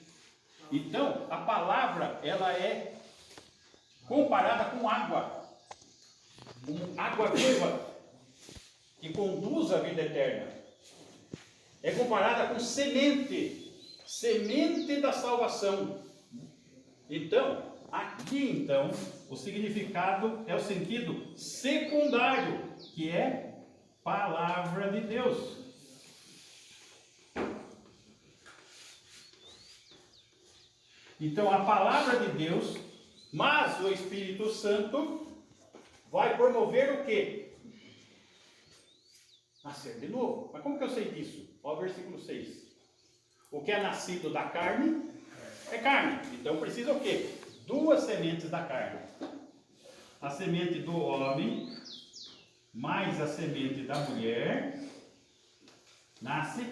Então, a palavra, ela é comparada com água viva, que conduz à vida eterna. É comparada com semente da salvação. Então, aqui o significado é o sentido secundário, que é palavra de Deus. Então, a palavra de Deus, mas o Espírito Santo vai promover o quê? Nascer de novo. Mas como que eu sei disso? Olha o versículo 6. O que é nascido da carne é carne. Então precisa o quê? 2 sementes da carne. A semente do homem mais a semente da mulher nasce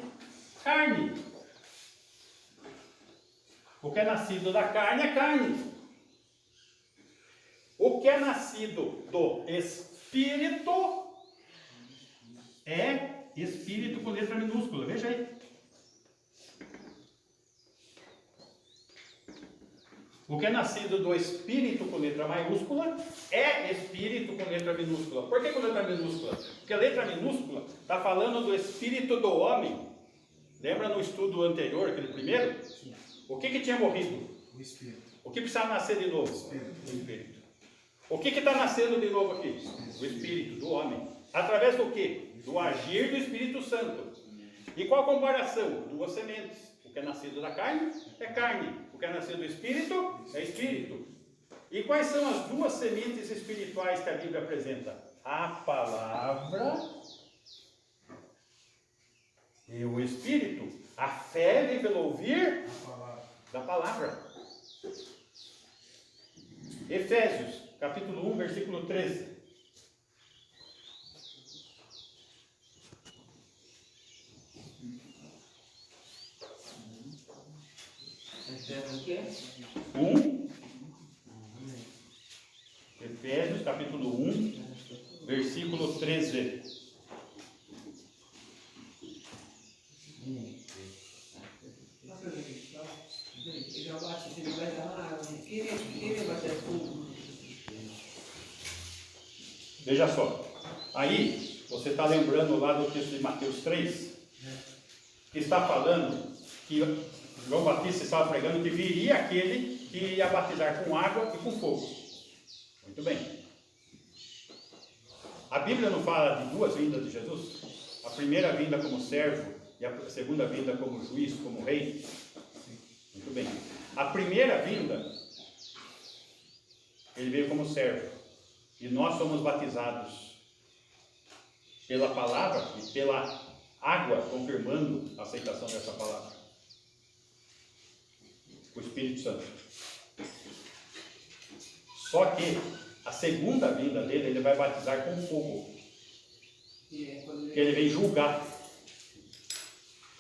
carne. O que é nascido da carne é carne. O que é nascido do Espírito é Espírito com letra minúscula. Veja aí. O que é nascido do Espírito com letra maiúscula é Espírito com letra minúscula. Por que com letra minúscula? Porque a letra minúscula está falando do Espírito do homem. Lembra no estudo anterior, aquele primeiro? O que tinha morrido? O Espírito. O que precisava nascer de novo? O Espírito. O que está nascendo de novo aqui? O Espírito do homem. Através do quê? Do agir do Espírito Santo. E qual a comparação? 2 sementes. O que é nascido da carne é carne. O que é nascido do Espírito é Espírito. E quais são as 2 sementes espirituais que a Bíblia apresenta? A palavra e o Espírito. A fé vem pelo ouvir da palavra. Efésios, capítulo 1, versículo 13. Efésios o quê? 1. Efésios, capítulo 1, versículo 13. Ele já bate, ele vai dar na água. Queria bater tudo. Veja só. Aí, você está lembrando lá do texto de Mateus 3, que está falando que João Batista estava pregando que viria aquele que ia batizar com água e com fogo. Muito bem. A Bíblia não fala de 2 vindas de Jesus? A primeira vinda como servo e a segunda vinda como juiz, como rei? Muito bem. A primeira vinda, ele veio como servo. E nós somos batizados pela palavra e pela água, confirmando a aceitação dessa palavra. O Espírito Santo. Só que a segunda vinda dele, ele vai batizar com fogo. Que ele vem julgar.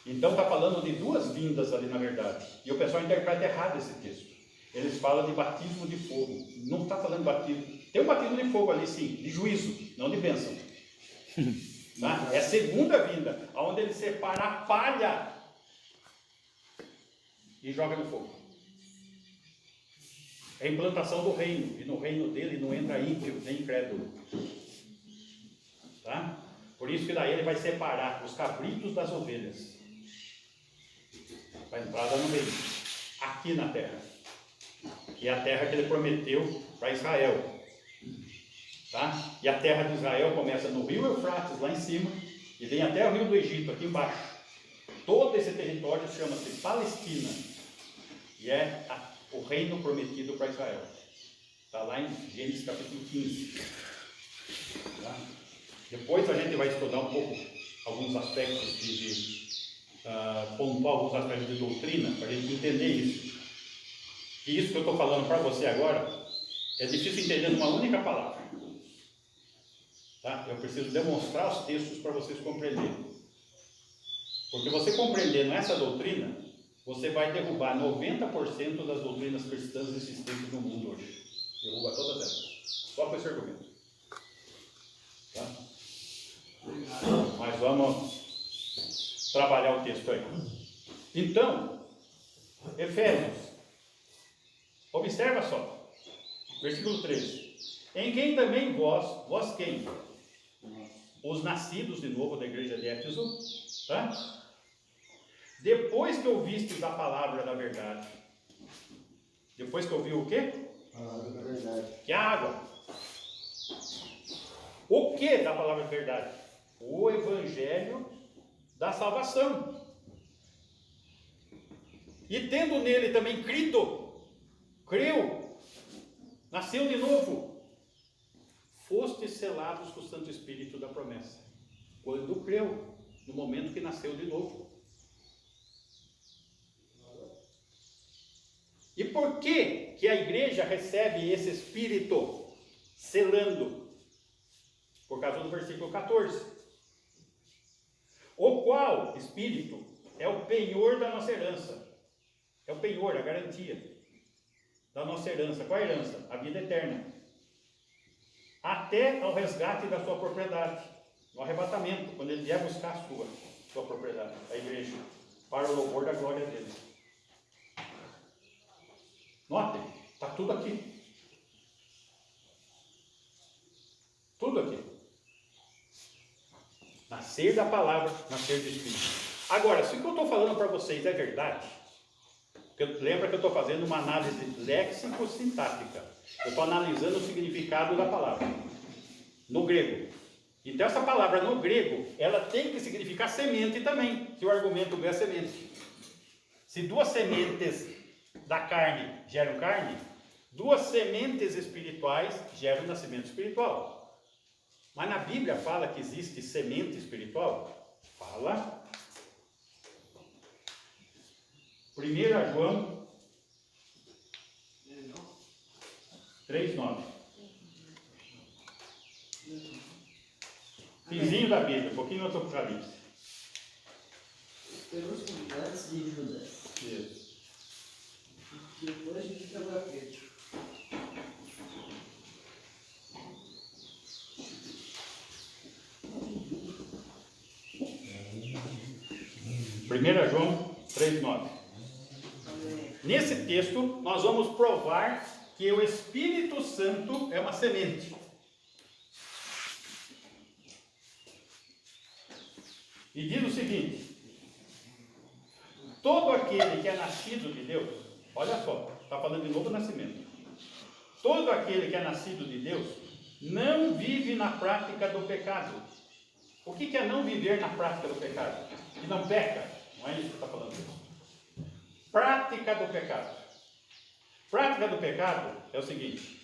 Então está falando de duas vindas ali na verdade. E o pessoal interpreta errado esse texto. Eles falam de batismo de fogo. Não está falando de batismo. Tem um batismo de fogo ali sim, de juízo, não de bênção. Tá? É a segunda vinda, onde ele separa a palha e joga no fogo. É a implantação do reino. E no reino dele não entra ímpio nem incrédulo. Tá? Por isso que daí ele vai separar os cabritos das ovelhas. Vai entrar no reino. Aqui na terra. Que é a terra que ele prometeu para Israel. Tá? E a terra de Israel começa no rio Eufrates, lá em cima, e vem até o rio do Egito, aqui embaixo. Todo esse território chama-se Palestina. E é o reino prometido para Israel. Está lá em Gênesis capítulo 15. Tá? Depois a gente vai estudar um pouco alguns aspectos pontuar alguns aspectos de doutrina, para a gente entender isso. E isso que eu estou falando para você agora, é difícil entender numa única palavra. Tá? Eu preciso demonstrar os textos para vocês compreenderem. Porque você compreendendo essa doutrina, você vai derrubar 90% das doutrinas cristãs existentes no mundo hoje. Derruba todas elas. Só com esse argumento. Tá? Mas vamos trabalhar o texto aí. Então, Efésios. Observa só. Versículo 13. Em quem também vós quem? Os nascidos de novo da igreja de Éfeso, tá? Depois que ouvistes a palavra da verdade, depois que ouviu o quê? Palavra da verdade. Que é a água. O que da palavra da verdade? O evangelho da salvação. E tendo nele também crido, creu, nasceu de novo, fostes selados com o Santo Espírito da promessa. Quando creu, no momento que nasceu de novo. E por que a igreja recebe esse Espírito selando? Por causa do versículo 14. O qual Espírito é o penhor da nossa herança. É o penhor, a garantia da nossa herança. Qual é a herança? A vida eterna. Até ao resgate da sua propriedade. No arrebatamento, quando ele vier buscar a sua propriedade, a igreja, para o louvor da glória dele. Notem, está tudo aqui. Tudo aqui. Nascer da palavra, nascer do Espírito. Agora, se o que eu estou falando para vocês é verdade, lembra que eu estou fazendo uma análise léxico-sintática. Eu estou analisando o significado da palavra, no grego. Então essa palavra no grego, ela tem que significar semente também, se o argumento é semente. Se duas sementes da carne geram carne, duas sementes espirituais geram nascimento espiritual. Mas na Bíblia fala que existe semente espiritual? Fala. 1 João 3,9. Finzinho da Bíblia, um pouquinho antes do Apocalipse. Pelos comunidades de Judas. Isso. Depois a gente trabalha Pedro. 1 João 3,9. Nesse texto, nós vamos provar que o Espírito Santo é uma semente. E diz o seguinte: todo aquele que é nascido de Deus, olha só, está falando de novo nascimento. Todo aquele que é nascido de Deus não vive na prática do pecado. O que é não viver na prática do pecado? Que não peca, não é isso que está falando. Prática do pecado. Prática do pecado é o seguinte: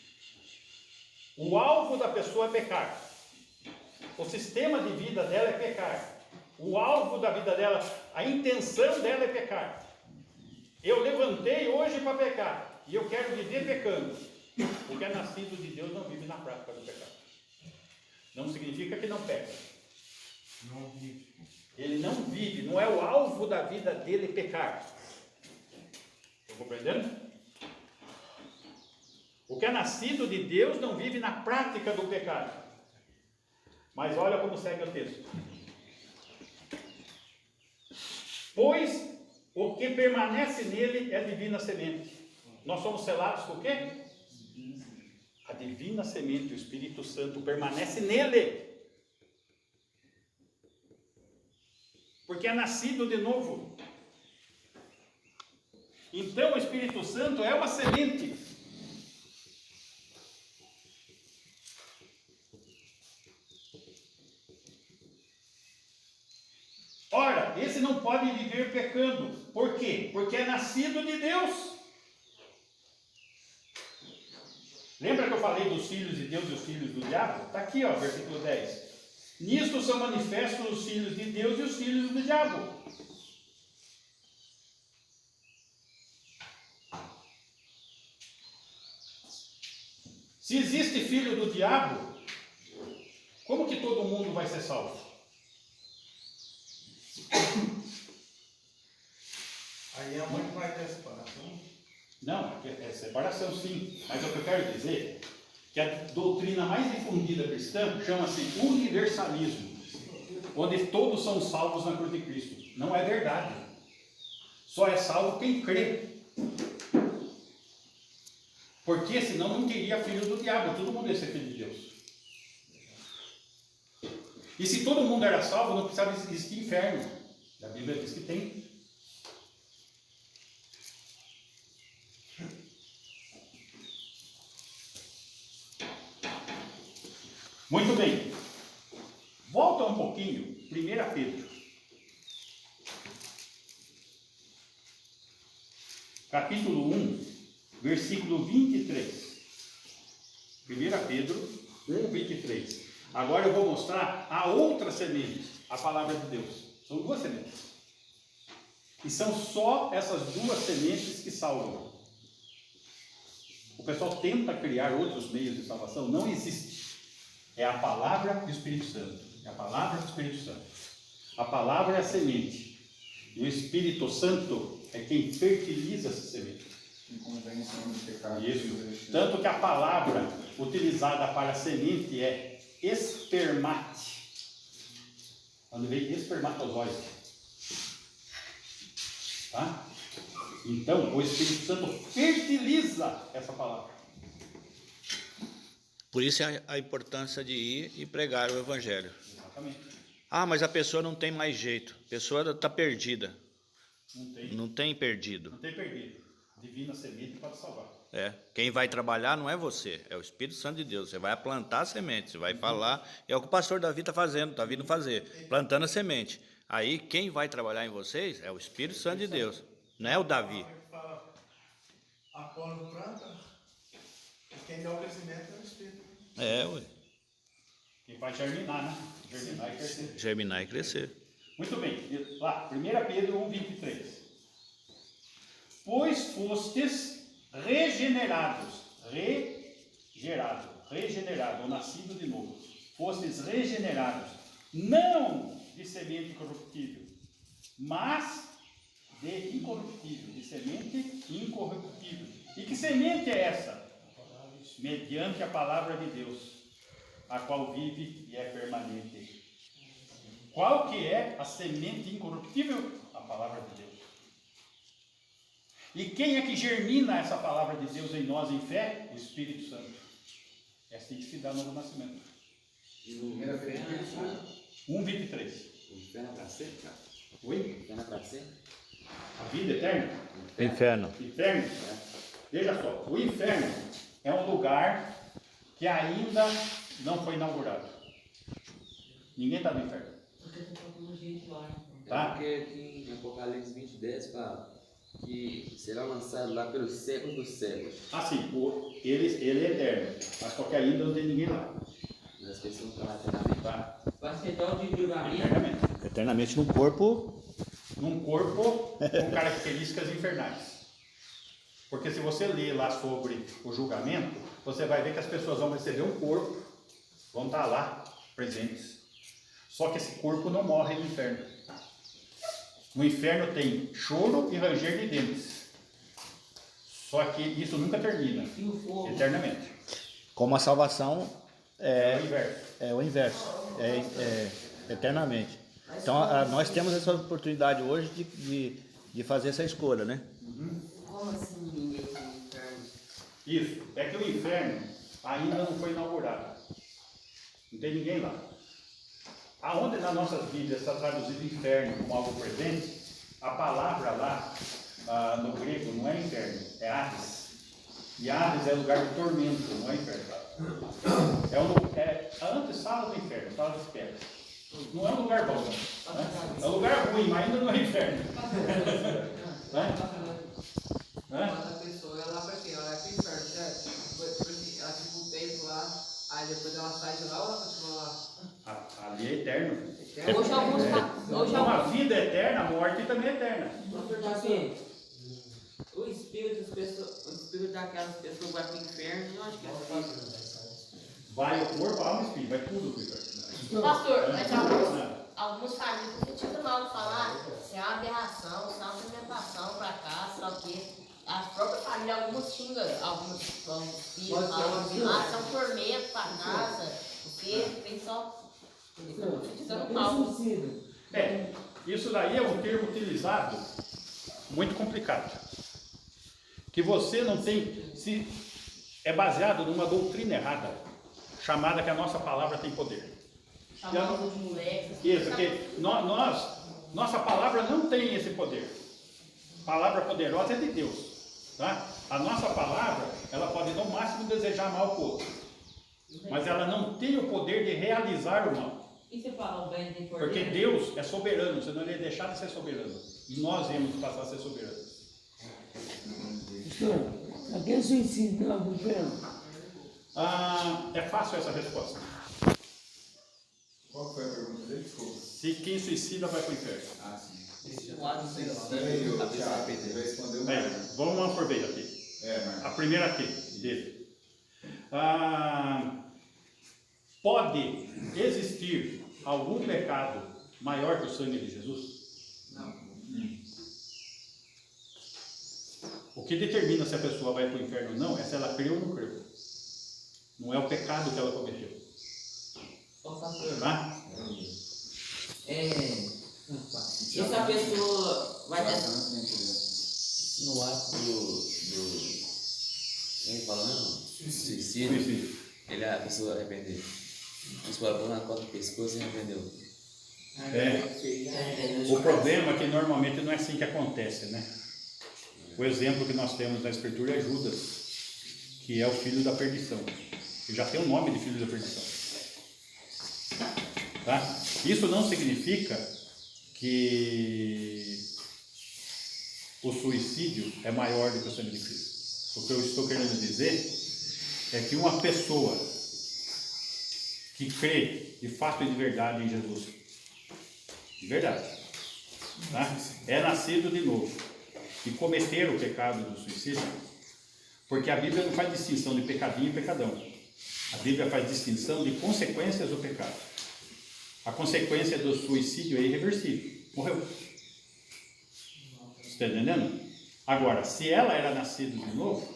o alvo da pessoa é pecar. O sistema de vida dela é pecar. O alvo da vida dela, a intenção dela é pecar. Eu levantei hoje para pecar e eu quero viver pecando. O que é nascido de Deus não vive na prática do pecado. Não significa que não peca. Não vive. Ele não vive, não é o alvo da vida dele pecar. Estão compreendendo? O que é nascido de Deus não vive na prática do pecado. Mas olha como segue o texto. Pois o que permanece nele é a divina semente. Nós somos selados com o quê? A divina semente, o Espírito Santo permanece nele. Porque é nascido de novo. Então o Espírito Santo é uma semente. Ora, esse não pode viver pecando. Por quê? Porque é nascido de Deus. Lembra que eu falei dos filhos de Deus e os filhos do diabo? Está aqui, ó, versículo 10. Nisto são manifestos os filhos de Deus e os filhos do diabo. Se existe filho do diabo, como que todo mundo vai ser salvo? Aí a mãe vai ter separação. Não, é separação sim, mas o que eu quero dizer é que a doutrina mais difundida cristã chama-se universalismo, onde todos são salvos na cruz de Cristo. Não é verdade. Só é salvo quem crê. Porque senão não teria filho do diabo, todo mundo ia ser filho de Deus. E se todo mundo era salvo, não precisava existir inferno. A Bíblia diz que tem. Muito bem, volta um pouquinho, 1 Pedro, capítulo 1, versículo 23, 1 Pedro 1, 23, agora eu vou mostrar a outra semente, a palavra de Deus, são duas sementes, e são só essas duas sementes que salvam. O pessoal tenta criar outros meios de salvação, não existe. É a palavra do Espírito Santo. É a palavra do Espírito Santo. A palavra é a semente. E o Espírito Santo é quem fertiliza essa semente. Em convenção do pecado. Isso. Tanto que a palavra utilizada para a semente é espermate. Onde vem espermatozoide. Tá? Então, o Espírito Santo fertiliza essa palavra. Por isso a importância de ir e pregar o Evangelho. Exatamente. Ah, mas a pessoa não tem mais jeito. A pessoa está perdida. Não tem. Não tem perdido. Não tem perdido. Divina semente pode salvar. Quem vai trabalhar não é você, é o Espírito Santo de Deus. Você vai plantar a semente, você vai falar. É o que o pastor Davi está fazendo, está vindo fazer, plantando a semente. Aí quem vai trabalhar em vocês é o Espírito Santo de Deus, não é o Davi. Fala, Apolo planta, e quem dá o crescimento é o Espírito. Ué. Que vai germinar, né? Germinar e crescer. Germinar e crescer. Muito bem. Lá, 1 Pedro 1, 23. Pois fostes regenerados, regenerado, ou nascido de novo. Fostes regenerados, não de semente corruptível, mas de incorruptível, de semente incorruptível. E que semente é essa? Mediante a palavra de Deus, a qual vive e é permanente. Qual que é a semente incorruptível? A palavra de Deus. E quem é que germina essa palavra de Deus em nós em fé? O Espírito Santo. É assim que se dá novo nascimento. E o inferno 1:23. o inferno é para sempre, cara? Oi? O inferno é para sempre? A vida eterna? Inferno. Inferno? Veja só, o inferno é um lugar que ainda não foi inaugurado. Ninguém está no inferno. Porque você está com gente lá. Tá? Porque aqui em Apocalipse 20:10 fala que será lançado lá pelos séculos dos séculos. Assim, ele é eterno, mas só que ainda não tem ninguém lá. Mas as pessoas estão lá eternamente. Tá? Vai ser tal de julgamento. Eternamente. Eternamente num corpo. Num corpo com características infernais. Porque se você ler lá sobre o julgamento, você vai ver que as pessoas vão receber um corpo, vão estar lá presentes. Só que esse corpo não morre no inferno. No inferno tem choro e ranger de dentes. Só que isso nunca termina, E o fogo? eternamente. Como a salvação É o inverso. é o inverso, eternamente. Então nós temos essa oportunidade hoje de fazer essa escolha, né? Como assim ninguém tem inferno? Isso, é que o inferno ainda não foi inaugurado. Não tem ninguém lá. Aonde nas nossas Bíblias está traduzido inferno como algo presente, a palavra lá, no grego, não é inferno, é Hades. E Hades é lugar de tormento, não é inferno. É a antessala do inferno, sala de espera. Não é um lugar bom, né? É um lugar ruim, mas ainda não é inferno. Quando a pessoa ela vai quê? Ela vai pro inferno, certo? Ela fica um tempo lá, aí depois ela sai de lá ou ela continua lá? Ali é eterno. Hoje alguns Uma vida é eterna, a morte também é eterna. O espírito daquelas pessoas vai pro inferno, não acho que é assim. Vai o corpo, a alma e o espírito, vai tudo pro inferno. Pastor, mas alguns famílias não tinham mal de falar, isso é uma aberração, isso é uma alimentação para cá, sei lá o quê. As próprias famílias, algumas xingam, alguns filhos falam, são tormento para casa, porque tem só. Isso daí é um termo utilizado muito complicado. Que você não tem, é baseado numa doutrina errada, chamada que a nossa palavra tem poder. Chamando de moleques. Isso, porque nossa palavra não tem esse poder. A palavra poderosa é de Deus. Tá? A nossa palavra, ela pode no máximo desejar mal para o outro. Mas ela não tem o poder de realizar o mal. E você fala o bem tem poder? Porque Deus é soberano, senão ele ia deixar de ser soberano. E nós íamos passar a ser soberanos. Pastor, a quem suicídio não é do inferno? É fácil essa resposta. Qual foi a pergunta dele? Desculpa. Se quem suicida vai para o inferno. Ah, sim. Peraí, Thiago, ele vai responder o Bem, Marcos. vamos uma por vez aqui. Marcos. A primeira aqui, dele. Pode existir algum pecado maior que o sangue de Jesus? Não. O que determina se a pessoa vai para o inferno ou não é se ela creu ou não creu. Não é o pecado que ela cometeu. Ô pastor, Tá? e se a pessoa vai ter no ato quem fala não? Suicídio. A pessoa arrepender. Mas ela pôr na costa do pescoço e arrependeu. O problema é que normalmente não é assim que acontece, né? O exemplo que nós temos na Escritura é Judas, que é o filho da perdição. Ele já tem o nome de filho da perdição. Tá? Isso não significa que o suicídio é maior do que o sangue de Cristo. O que eu estou querendo dizer é que uma pessoa que crê de fato e de verdade em Jesus, de verdade, tá? É nascido de novo e cometer o pecado do suicídio, porque a Bíblia não faz distinção de pecadinho e pecadão. A Bíblia faz distinção de consequências do pecado. A consequência do suicídio é irreversível. Morreu. Está entendendo? Agora, se ela era nascida de novo,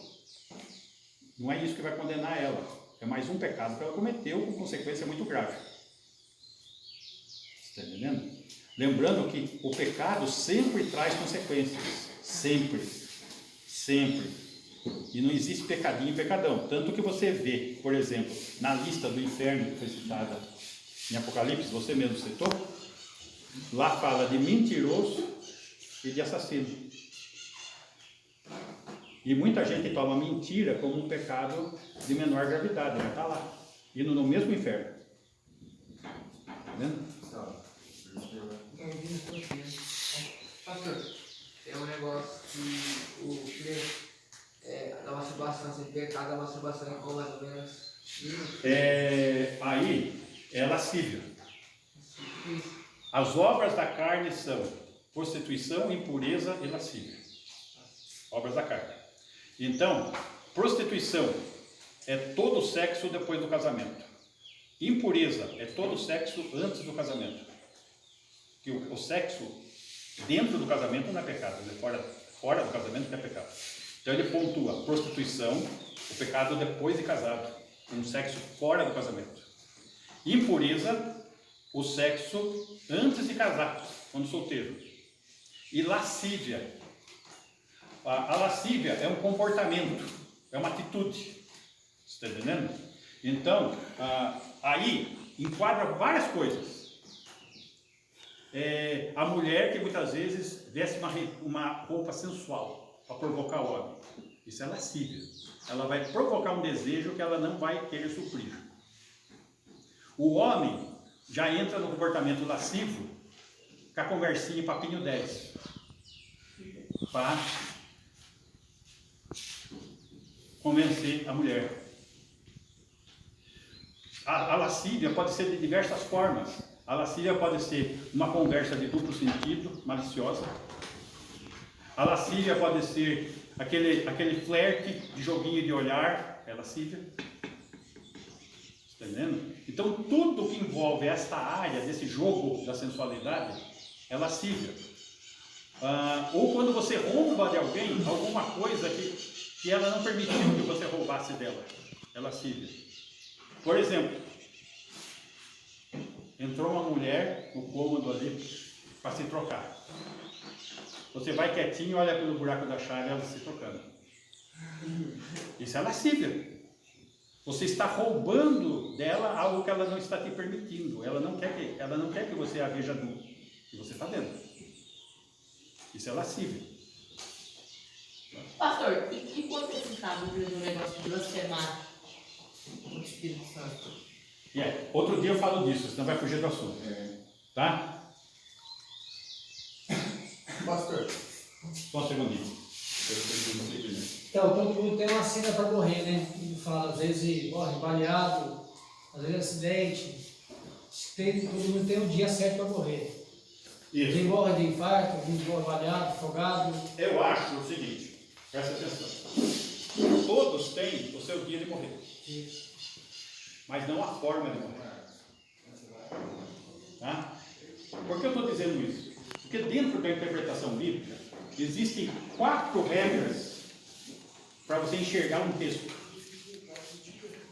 não é isso que vai condenar ela. É mais um pecado que ela cometeu com consequência muito grave. Está entendendo? Lembrando que o pecado sempre traz consequências. Sempre. Sempre. E não existe pecadinho e pecadão. Tanto que você vê, por exemplo, na lista do inferno que foi citada em Apocalipse, você mesmo citou, lá fala de mentiroso e de assassino. E muita gente toma mentira como um pecado de menor gravidade, mas está lá, indo no mesmo inferno. Está vendo? Pastor, tem um negócio que o da masturbação, sem pecado, a masturbação é como mais ou menos. Aí é lascívia. As obras da carne são prostituição, impureza e lascívia. Obras da carne. Então, prostituição é todo sexo depois do casamento. Impureza é todo sexo antes do casamento. Que o sexo dentro do casamento não é pecado, fora do casamento não é pecado. Então ele pontua prostituição, o pecado depois de casado, um sexo fora do casamento. Impureza, o sexo antes de casar, quando solteiro. E lascívia. A lascívia é um comportamento, é uma atitude. Você está entendendo? Então, aí enquadra várias coisas. A mulher que muitas vezes veste uma roupa sensual para provocar o homem. Isso é lascívia. Ela vai provocar um desejo que ela não vai querer suprir. O homem já entra no comportamento lascivo com a conversinha papinho 10. Para convencer a mulher. A lascívia pode ser de diversas formas. A lascívia pode ser uma conversa de duplo sentido, maliciosa. A lascívia pode ser aquele flerte de joguinho de olhar, é lascívia. Está entendendo? Então, tudo que envolve esta área, desse jogo da sensualidade, é lascívia. Ou quando você rouba de alguém alguma coisa que ela não permitiu que você roubasse dela, é lascívia. Por exemplo, entrou uma mulher no cômodo ali para se trocar. Você vai quietinho, olha pelo buraco da chave, ela se trocando. Isso é lascívia. Você está roubando dela algo que ela não está te permitindo. Ela não quer que você a veja nu. E você está vendo. Isso é lascívia. Pastor, e quando você está no negócio de blasfemar o Espírito Santo? Outro dia eu falo disso, senão vai fugir do assunto. Tá? Pastor. Só um segundinho. Então, todo mundo tem uma cena para morrer, né? Ele fala, às vezes morre baleado, às vezes acidente. Todo mundo tem um dia certo para morrer. Isso. Quem morre de infarto, quem morre baleado, afogado. Eu acho o seguinte, presta atenção. Todos têm o seu dia de morrer. Isso. Mas não a forma de morrer. Tá? Por que eu estou dizendo isso? Porque dentro da interpretação bíblica existem 4 regras para você enxergar um texto.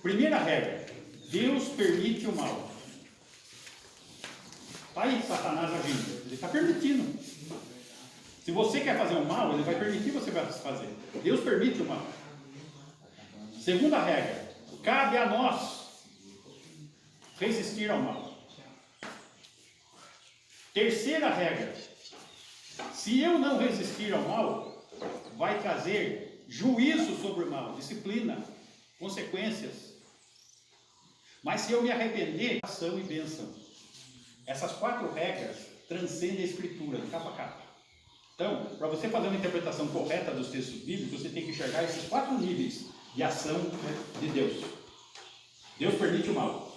Primeira regra: Deus permite o mal. Está aí Satanás agindo, ele está permitindo. Se você quer fazer o mal, ele vai permitir você fazer. Deus permite o mal. Segunda regra: cabe a nós resistir ao mal. Terceira regra: se eu não resistir ao mal, vai trazer juízo sobre o mal, disciplina, consequências. Mas se eu me arrepender, ação e bênção. Essas 4 regras transcendem a Escritura, de capa a capa. Então, para você fazer uma interpretação correta dos textos bíblicos, você tem que enxergar esses 4 níveis de ação de Deus. Deus permite o mal.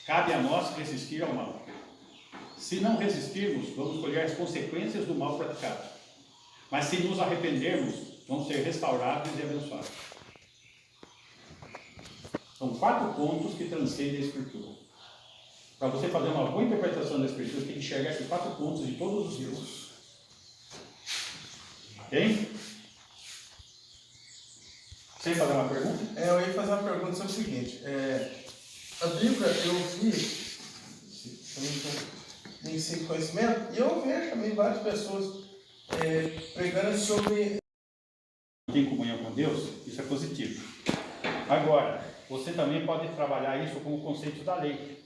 Cabe a nós resistir ao mal. Se não resistirmos, vamos colher as consequências do mal praticado. Mas se nos arrependermos, vamos ser restaurados e abençoados. São 4 pontos que transcendem a Escritura. Para você fazer uma boa interpretação da Escritura, você tem que enxergar esses 4 pontos de todos os livros. Ok? Você ia fazer uma pergunta? Eu ia fazer uma pergunta sobre o seguinte. A Bíblia, eu vi, nem sei conhecimento, e eu vejo também várias pessoas pregando sobre... Tem comunhão com Deus, isso é positivo. Agora, você também pode trabalhar isso com o conceito da lei.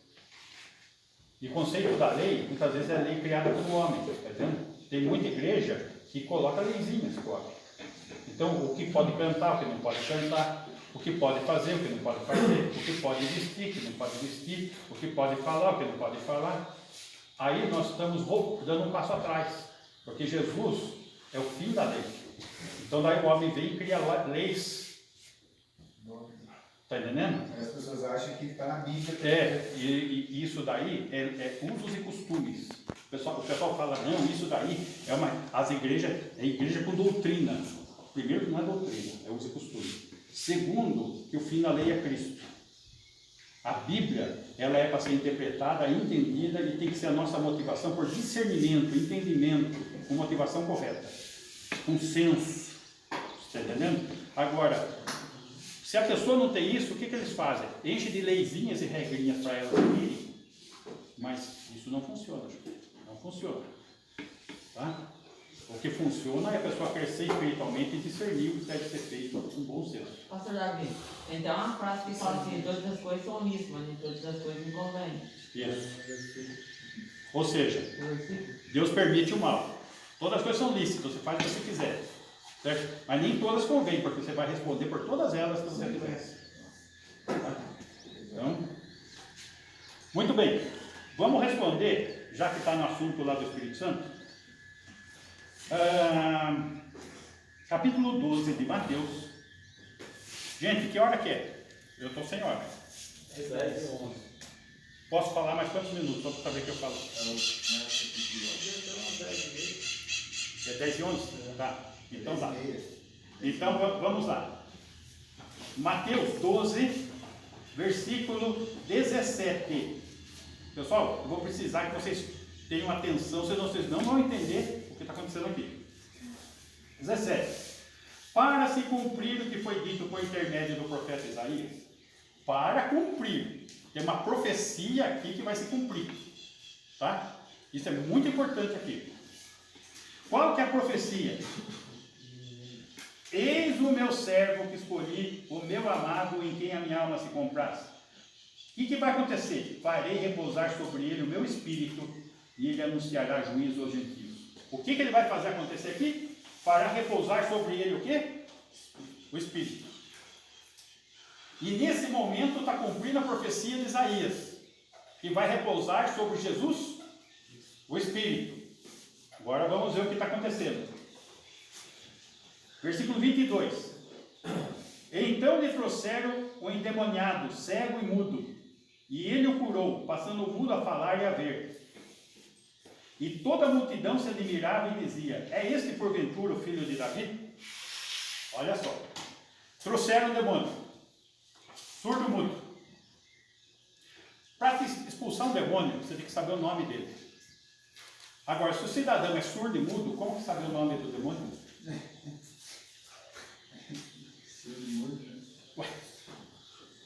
E o conceito da lei, muitas vezes, é a lei criada pelo homem, tá vendo? Tem muita igreja que coloca leizinhas para o homem. Então, o que pode cantar, o que não pode cantar, o que pode fazer, o que não pode fazer, o que pode vestir, o que não pode vestir, o que pode falar, o que não pode falar. Aí nós estamos dando um passo atrás, porque Jesus é o fim da lei. Então daí o homem vem e cria leis. Está entendendo? As pessoas acham que está na Bíblia. E isso daí é usos e costumes. O pessoal fala, não, isso daí as igrejas, é igreja com doutrina. primeiro, que não é doutrina, é uso e costume. Segundo, que o fim da lei é Cristo. A Bíblia, ela é para ser interpretada, entendida, e tem que ser a nossa motivação por discernimento, entendimento, com motivação correta, com senso. Está entendendo? Agora, se a pessoa não tem isso, o que eles fazem? Enche de leizinhas e regrinhas para ela seguirem, mas isso não funciona, não funciona. Tá? O que funciona é a pessoa crescer espiritualmente e discernir o que deve ser feito com bom senso. Pastor Davi, então uma frase que fala assim, todas as coisas são lícitas, mas todas as coisas me convêm. Isso. Ou seja, Deus permite o mal. Todas as coisas são lícitas, você faz o que você quiser. Certo? Mas nem todas convêm, porque você vai responder por todas elas que você fizer. Tá? Então, muito bem. Vamos responder, já que está no assunto lá do Espírito Santo. Capítulo 12 de Mateus. Gente, que hora que é? Eu estou sem hora. 10 e 11. Posso falar mais quantos minutos? Só para saber que eu falo. É 10 e 11? Tá. Então dá. Então vamos lá. Mateus 12, versículo 17. Pessoal, eu vou precisar que vocês tenham atenção, senão vocês não vão entender o que está acontecendo aqui. 17. Para se cumprir o que foi dito por intermédio do profeta Isaías. Para cumprir. Tem uma profecia aqui que vai se cumprir. Tá? Isso é muito importante aqui. Qual que é a profecia? Eis o meu servo que escolhi, o meu amado em quem a minha alma se compraz. O que vai acontecer? Farei repousar sobre ele o meu espírito e ele anunciará juízo aos gentios. O que ele vai fazer acontecer aqui? Fará repousar sobre ele o quê? O espírito. E nesse momento está cumprindo a profecia de Isaías, que vai repousar sobre Jesus o espírito. Agora vamos ver o que está acontecendo. Versículo 22. Então lhe trouxeram o endemoniado, cego e mudo, e ele o curou, passando o mudo a falar e a ver. E toda a multidão se admirava e dizia: é este porventura o filho de Davi? Olha só. Trouxeram o demônio, surdo e mudo. Para expulsar um demônio, você tem que saber o nome dele. Agora, se o cidadão é surdo e mudo, como que sabe o nome do demônio? Ué,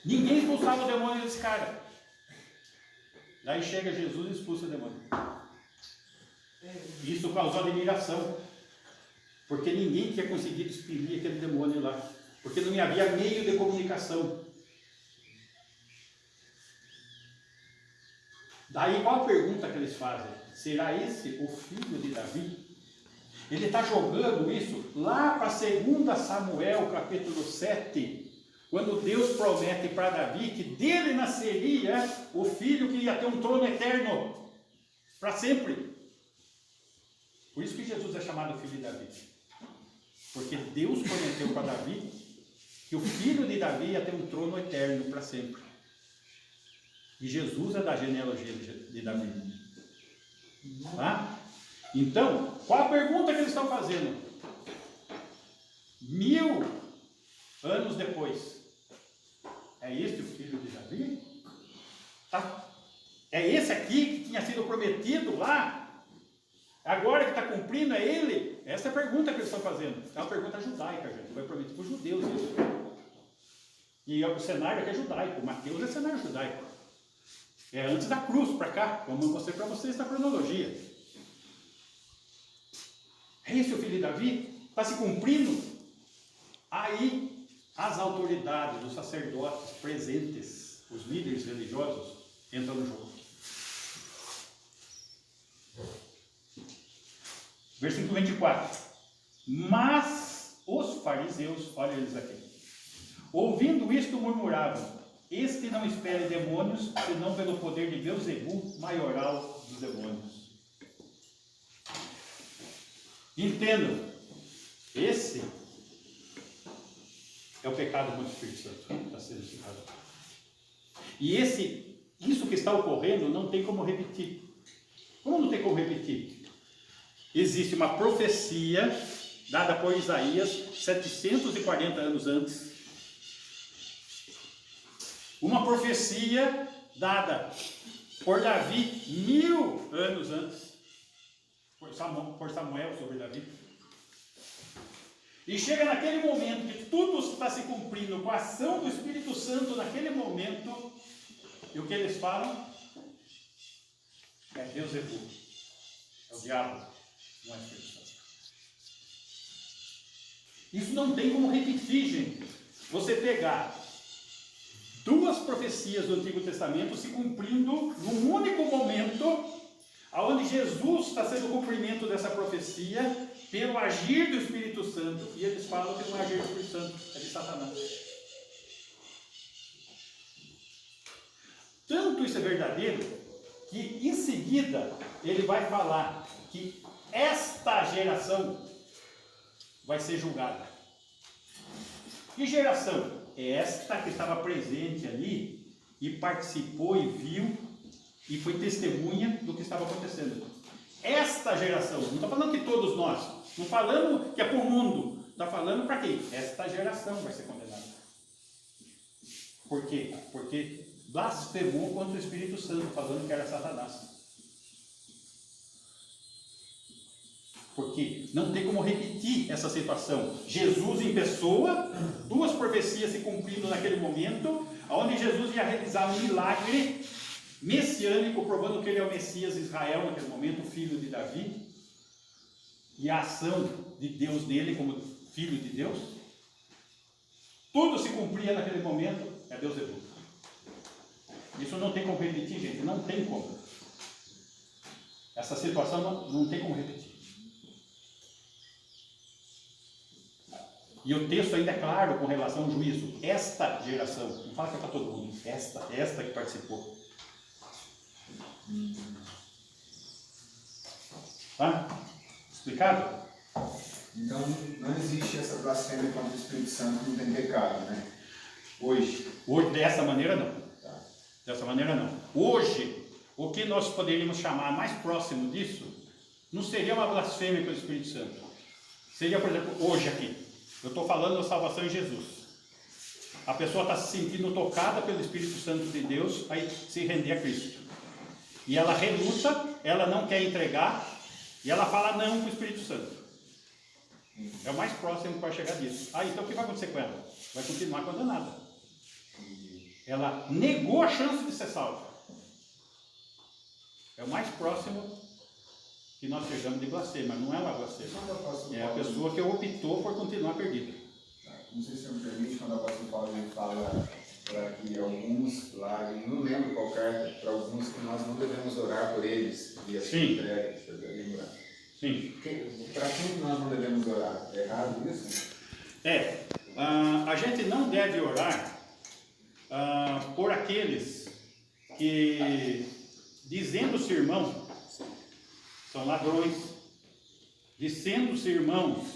ninguém expulsava o demônio desse cara. Daí chega Jesus e expulsa o demônio. Isso causou admiração, porque ninguém tinha conseguido expelir aquele demônio lá, porque não havia meio de comunicação. Daí qual a pergunta que eles fazem? Será esse o filho de Davi? Ele está jogando isso lá para 2 Samuel, capítulo 7, quando Deus promete para Davi que dele nasceria o filho que ia ter um trono eterno, para sempre. Por isso que Jesus é chamado filho de Davi. Porque Deus prometeu para Davi que o filho de Davi ia ter um trono eterno para sempre. E Jesus é da genealogia de Davi. Tá? Então, qual a pergunta que eles estão fazendo? 1000 anos depois. É este o filho de Davi? Tá? É esse aqui que tinha sido prometido lá? Agora que está cumprindo, é ele? Essa é a pergunta que eles estão fazendo. É uma pergunta judaica, gente. Foi prometido por judeus isso. E o cenário aqui é judaico. Mateus é cenário judaico. É antes da cruz, para cá, como eu mostrei para vocês na cronologia. É esse o filho de Davi? Está se cumprindo? Aí, as autoridades, os sacerdotes presentes, os líderes religiosos, entram no jogo. Versículo 24. Mas os fariseus, olha eles aqui, ouvindo isto murmuravam: este não espere demônios, senão pelo poder de Beelzebul, maioral dos demônios. Entendam, esse é o pecado contra o Espírito Santo que está sendo citado. E isso que está ocorrendo não tem como repetir. Como não tem como repetir? Existe uma profecia dada por Isaías 740 anos antes. Uma profecia dada por Davi 1000 anos antes, por Samuel sobre Davi. E chega naquele momento que tudo está se cumprindo com a ação do Espírito Santo naquele momento, e o que eles falam? É Deus é burro, é o diabo, não é o Espírito Santo. Isso não tem como repetir, gente. Você pegar duas profecias do Antigo Testamento se cumprindo num único momento, onde Jesus está sendo o cumprimento dessa profecia pelo agir do Espírito Santo, e eles falam que não é agir do Espírito Santo, é de Satanás. Tanto isso é verdadeiro, que em seguida ele vai falar que esta geração vai ser julgada. Que geração? É esta que estava presente ali e participou e viu e foi testemunha do que estava acontecendo. Esta geração, não está falando que todos nós, não falando que é para o mundo, está falando para quem? Esta geração vai ser condenada. Por quê? Porque blasfemou contra o Espírito Santo, falando que era Satanás. Porque não tem como repetir essa situação. Jesus em pessoa, duas profecias se cumprindo naquele momento, onde Jesus ia realizar um milagre messiânico, provando que ele é o Messias de Israel naquele momento, o filho de Davi, e a ação de Deus nele como filho de Deus. Tudo se cumpria naquele momento, é Deus é burro. Isso não tem como repetir, gente, não tem como. Essa situação não tem como repetir. E o texto ainda é claro com relação ao juízo. Esta geração, não fala que é para todo mundo, esta que participou. Tá? Explicado? Então, não existe essa blasfêmia contra o Espírito Santo, não tem pecado, né? Hoje, dessa maneira não. Tá. Dessa maneira não. Hoje, o que nós poderíamos chamar mais próximo disso, não seria uma blasfêmia contra o Espírito Santo. Seria, por exemplo, hoje aqui. Eu estou falando da salvação em Jesus. A pessoa está se sentindo tocada pelo Espírito Santo de Deus, aí se render a Cristo. E ela reluta, ela não quer entregar, e ela fala não para o Espírito Santo. É o mais próximo que vai chegar disso. Então o que vai acontecer com ela? Vai continuar condenada. Ela negou a chance de ser salva. É o mais próximo que nós chegamos de blasfêmia, mas não é uma blasfêmia. É a pessoa que optou por continuar perdida. Não sei se me permite, quando o apóstolo Paulo ele fala para que alguns lá, eu não lembro qual carta, para alguns que nós não devemos orar por eles. E assim entrega, você deve lembrar. Sim. Para quem nós não devemos orar? É errado isso? A gente não deve orar por aqueles que, dizendo-se irmão, são ladrões, dizendo-se irmãos,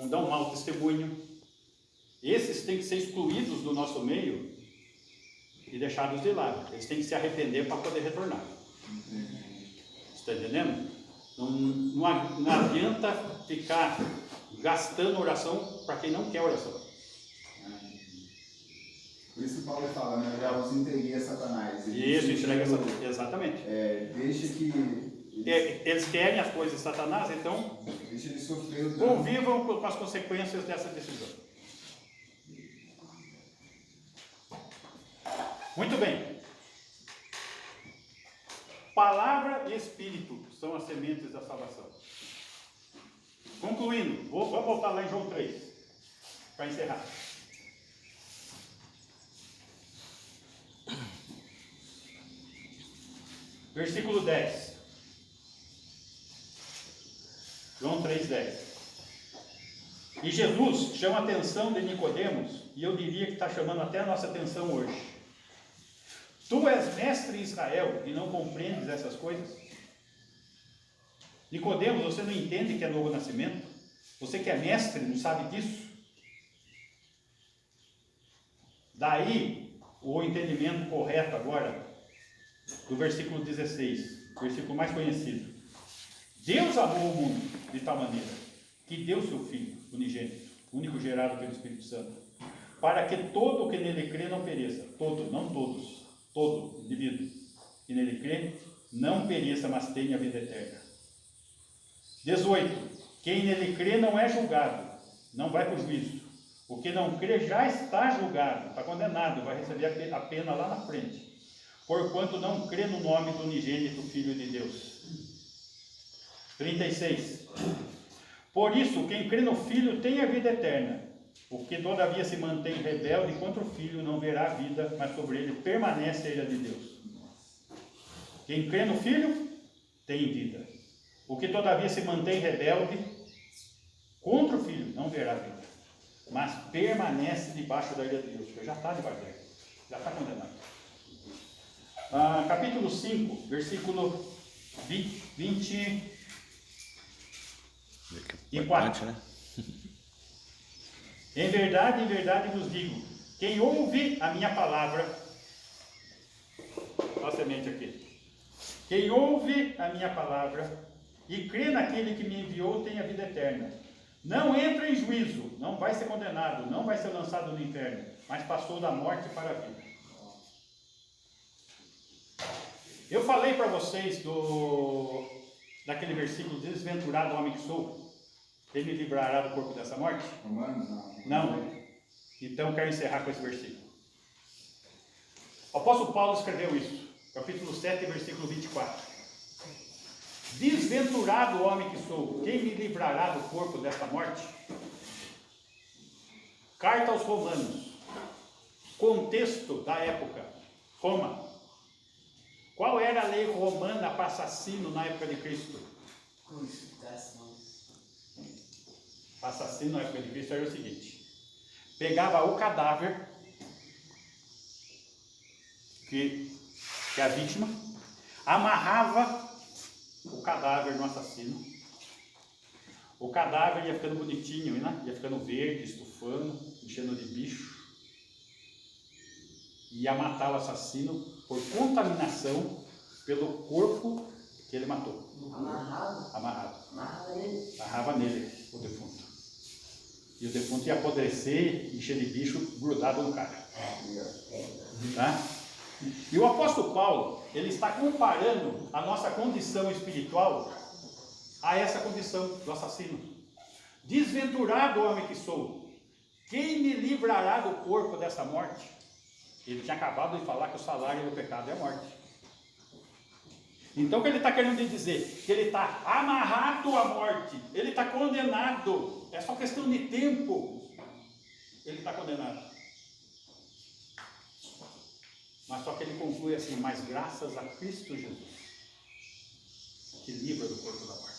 dão mau testemunho. Esses têm que ser excluídos do nosso meio e deixados de lado. Eles têm que se arrepender para poder retornar. Está entendendo? Não adianta ficar gastando oração para quem não quer oração. Por isso Paulo fala, né? Já os entreguei a Satanás. Isso, entrega a Satanás, exatamente. Deixa que... Eles querem as coisas de Satanás, então deixa eles sofrer, convivam com as consequências dessa decisão. Muito bem. Palavra e Espírito são as sementes da salvação. Concluindo, vamos voltar lá em João 3, para encerrar. Versículo 10. João 3,10. E Jesus chama a atenção de Nicodemos, e eu diria que está chamando até a nossa atenção hoje. Tu és mestre em Israel e não compreendes essas coisas? Nicodemos, você não entende que é novo nascimento? Você que é mestre, não sabe disso? Daí, o entendimento correto agora, do versículo 16, versículo mais conhecido. Deus amou o mundo de tal maneira que deu seu Filho unigênito, único gerado pelo Espírito Santo, para que todo o que nele crê não pereça. Todo, não todos, todo indivíduo que nele crê não pereça, mas tenha a vida eterna. 18. Quem nele crê não é julgado, não vai para o juízo. O que não crê já está julgado, está condenado, vai receber a pena lá na frente, porquanto não crê no nome do unigênito Filho de Deus. 36. Por isso, quem crê no Filho tem a vida eterna. O que todavia se mantém rebelde contra o Filho não verá a vida, mas sobre ele permanece a ira de Deus. Quem crê no Filho tem vida. O que todavia se mantém rebelde contra o Filho não verá a vida, mas permanece debaixo da ira de Deus, porque já está debaixo da ira, já está condenado. Capítulo 5, versículo 24. Né? Em verdade vos digo, quem ouve a minha palavra, olha a semente aqui, quem ouve a minha palavra e crê naquele que me enviou tem a vida eterna. Não entra em juízo, não vai ser condenado, não vai ser lançado no inferno, mas passou da morte para a vida. Eu falei para vocês daquele versículo, desventurado homem que sou, ele me livrará do corpo dessa morte? Romanos, não. Então quero encerrar com esse versículo. O apóstolo Paulo escreveu isso, capítulo 7, versículo 24. Desventurado homem que sou, quem me livrará do corpo desta morte? Carta aos Romanos, contexto da época, Roma. Qual era a lei romana para assassino na época de Cristo? Assassino na época de Cristo era o seguinte: pegava o cadáver, que é a vítima, amarrava o cadáver no assassino. O cadáver ia ficando bonitinho, né? Ia ficando verde, estufando, enchendo de bicho. Ia matar o assassino por contaminação pelo corpo que ele matou. Amarrado. Amarrava nele o defunto. E o defunto ia apodrecer, encher de bicho, grudado no cara. Tá? E o apóstolo Paulo, ele está comparando a nossa condição espiritual a essa condição do assassino. Desventurado homem que sou, quem me livrará do corpo dessa morte? Ele tinha acabado de falar que o salário do pecado é a morte. Então o que ele está querendo dizer? Que ele está amarrado à morte, ele está condenado, é só questão de tempo, ele está condenado. Mas só que ele conclui assim: mas graças a Cristo Jesus, que livra do corpo da morte.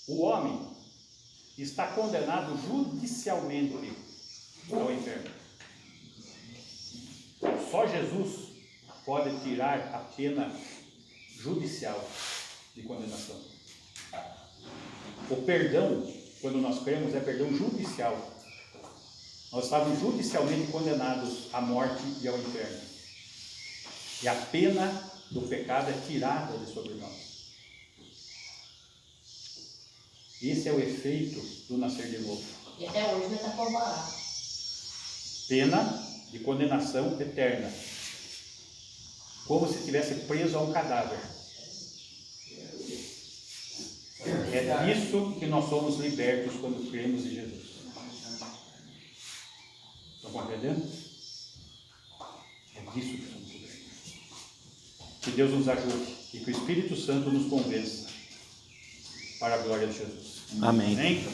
O homem está condenado judicialmente ao inferno. Só Jesus pode tirar a pena judicial de condenação. O perdão, quando nós cremos, é perdão judicial. Nós estávamos judicialmente condenados à morte e ao inferno. E a pena do pecado é tirada de sobre nós. Esse é o efeito do nascer de novo. E até hoje não está por barato. Pena de condenação eterna. Como se estivesse preso a um cadáver. É disso que nós somos libertos quando cremos em Jesus. Estão compreendendo? É disso que somos libertos. Que Deus nos ajude e que o Espírito Santo nos convença para a glória de Jesus. Amém. Amém?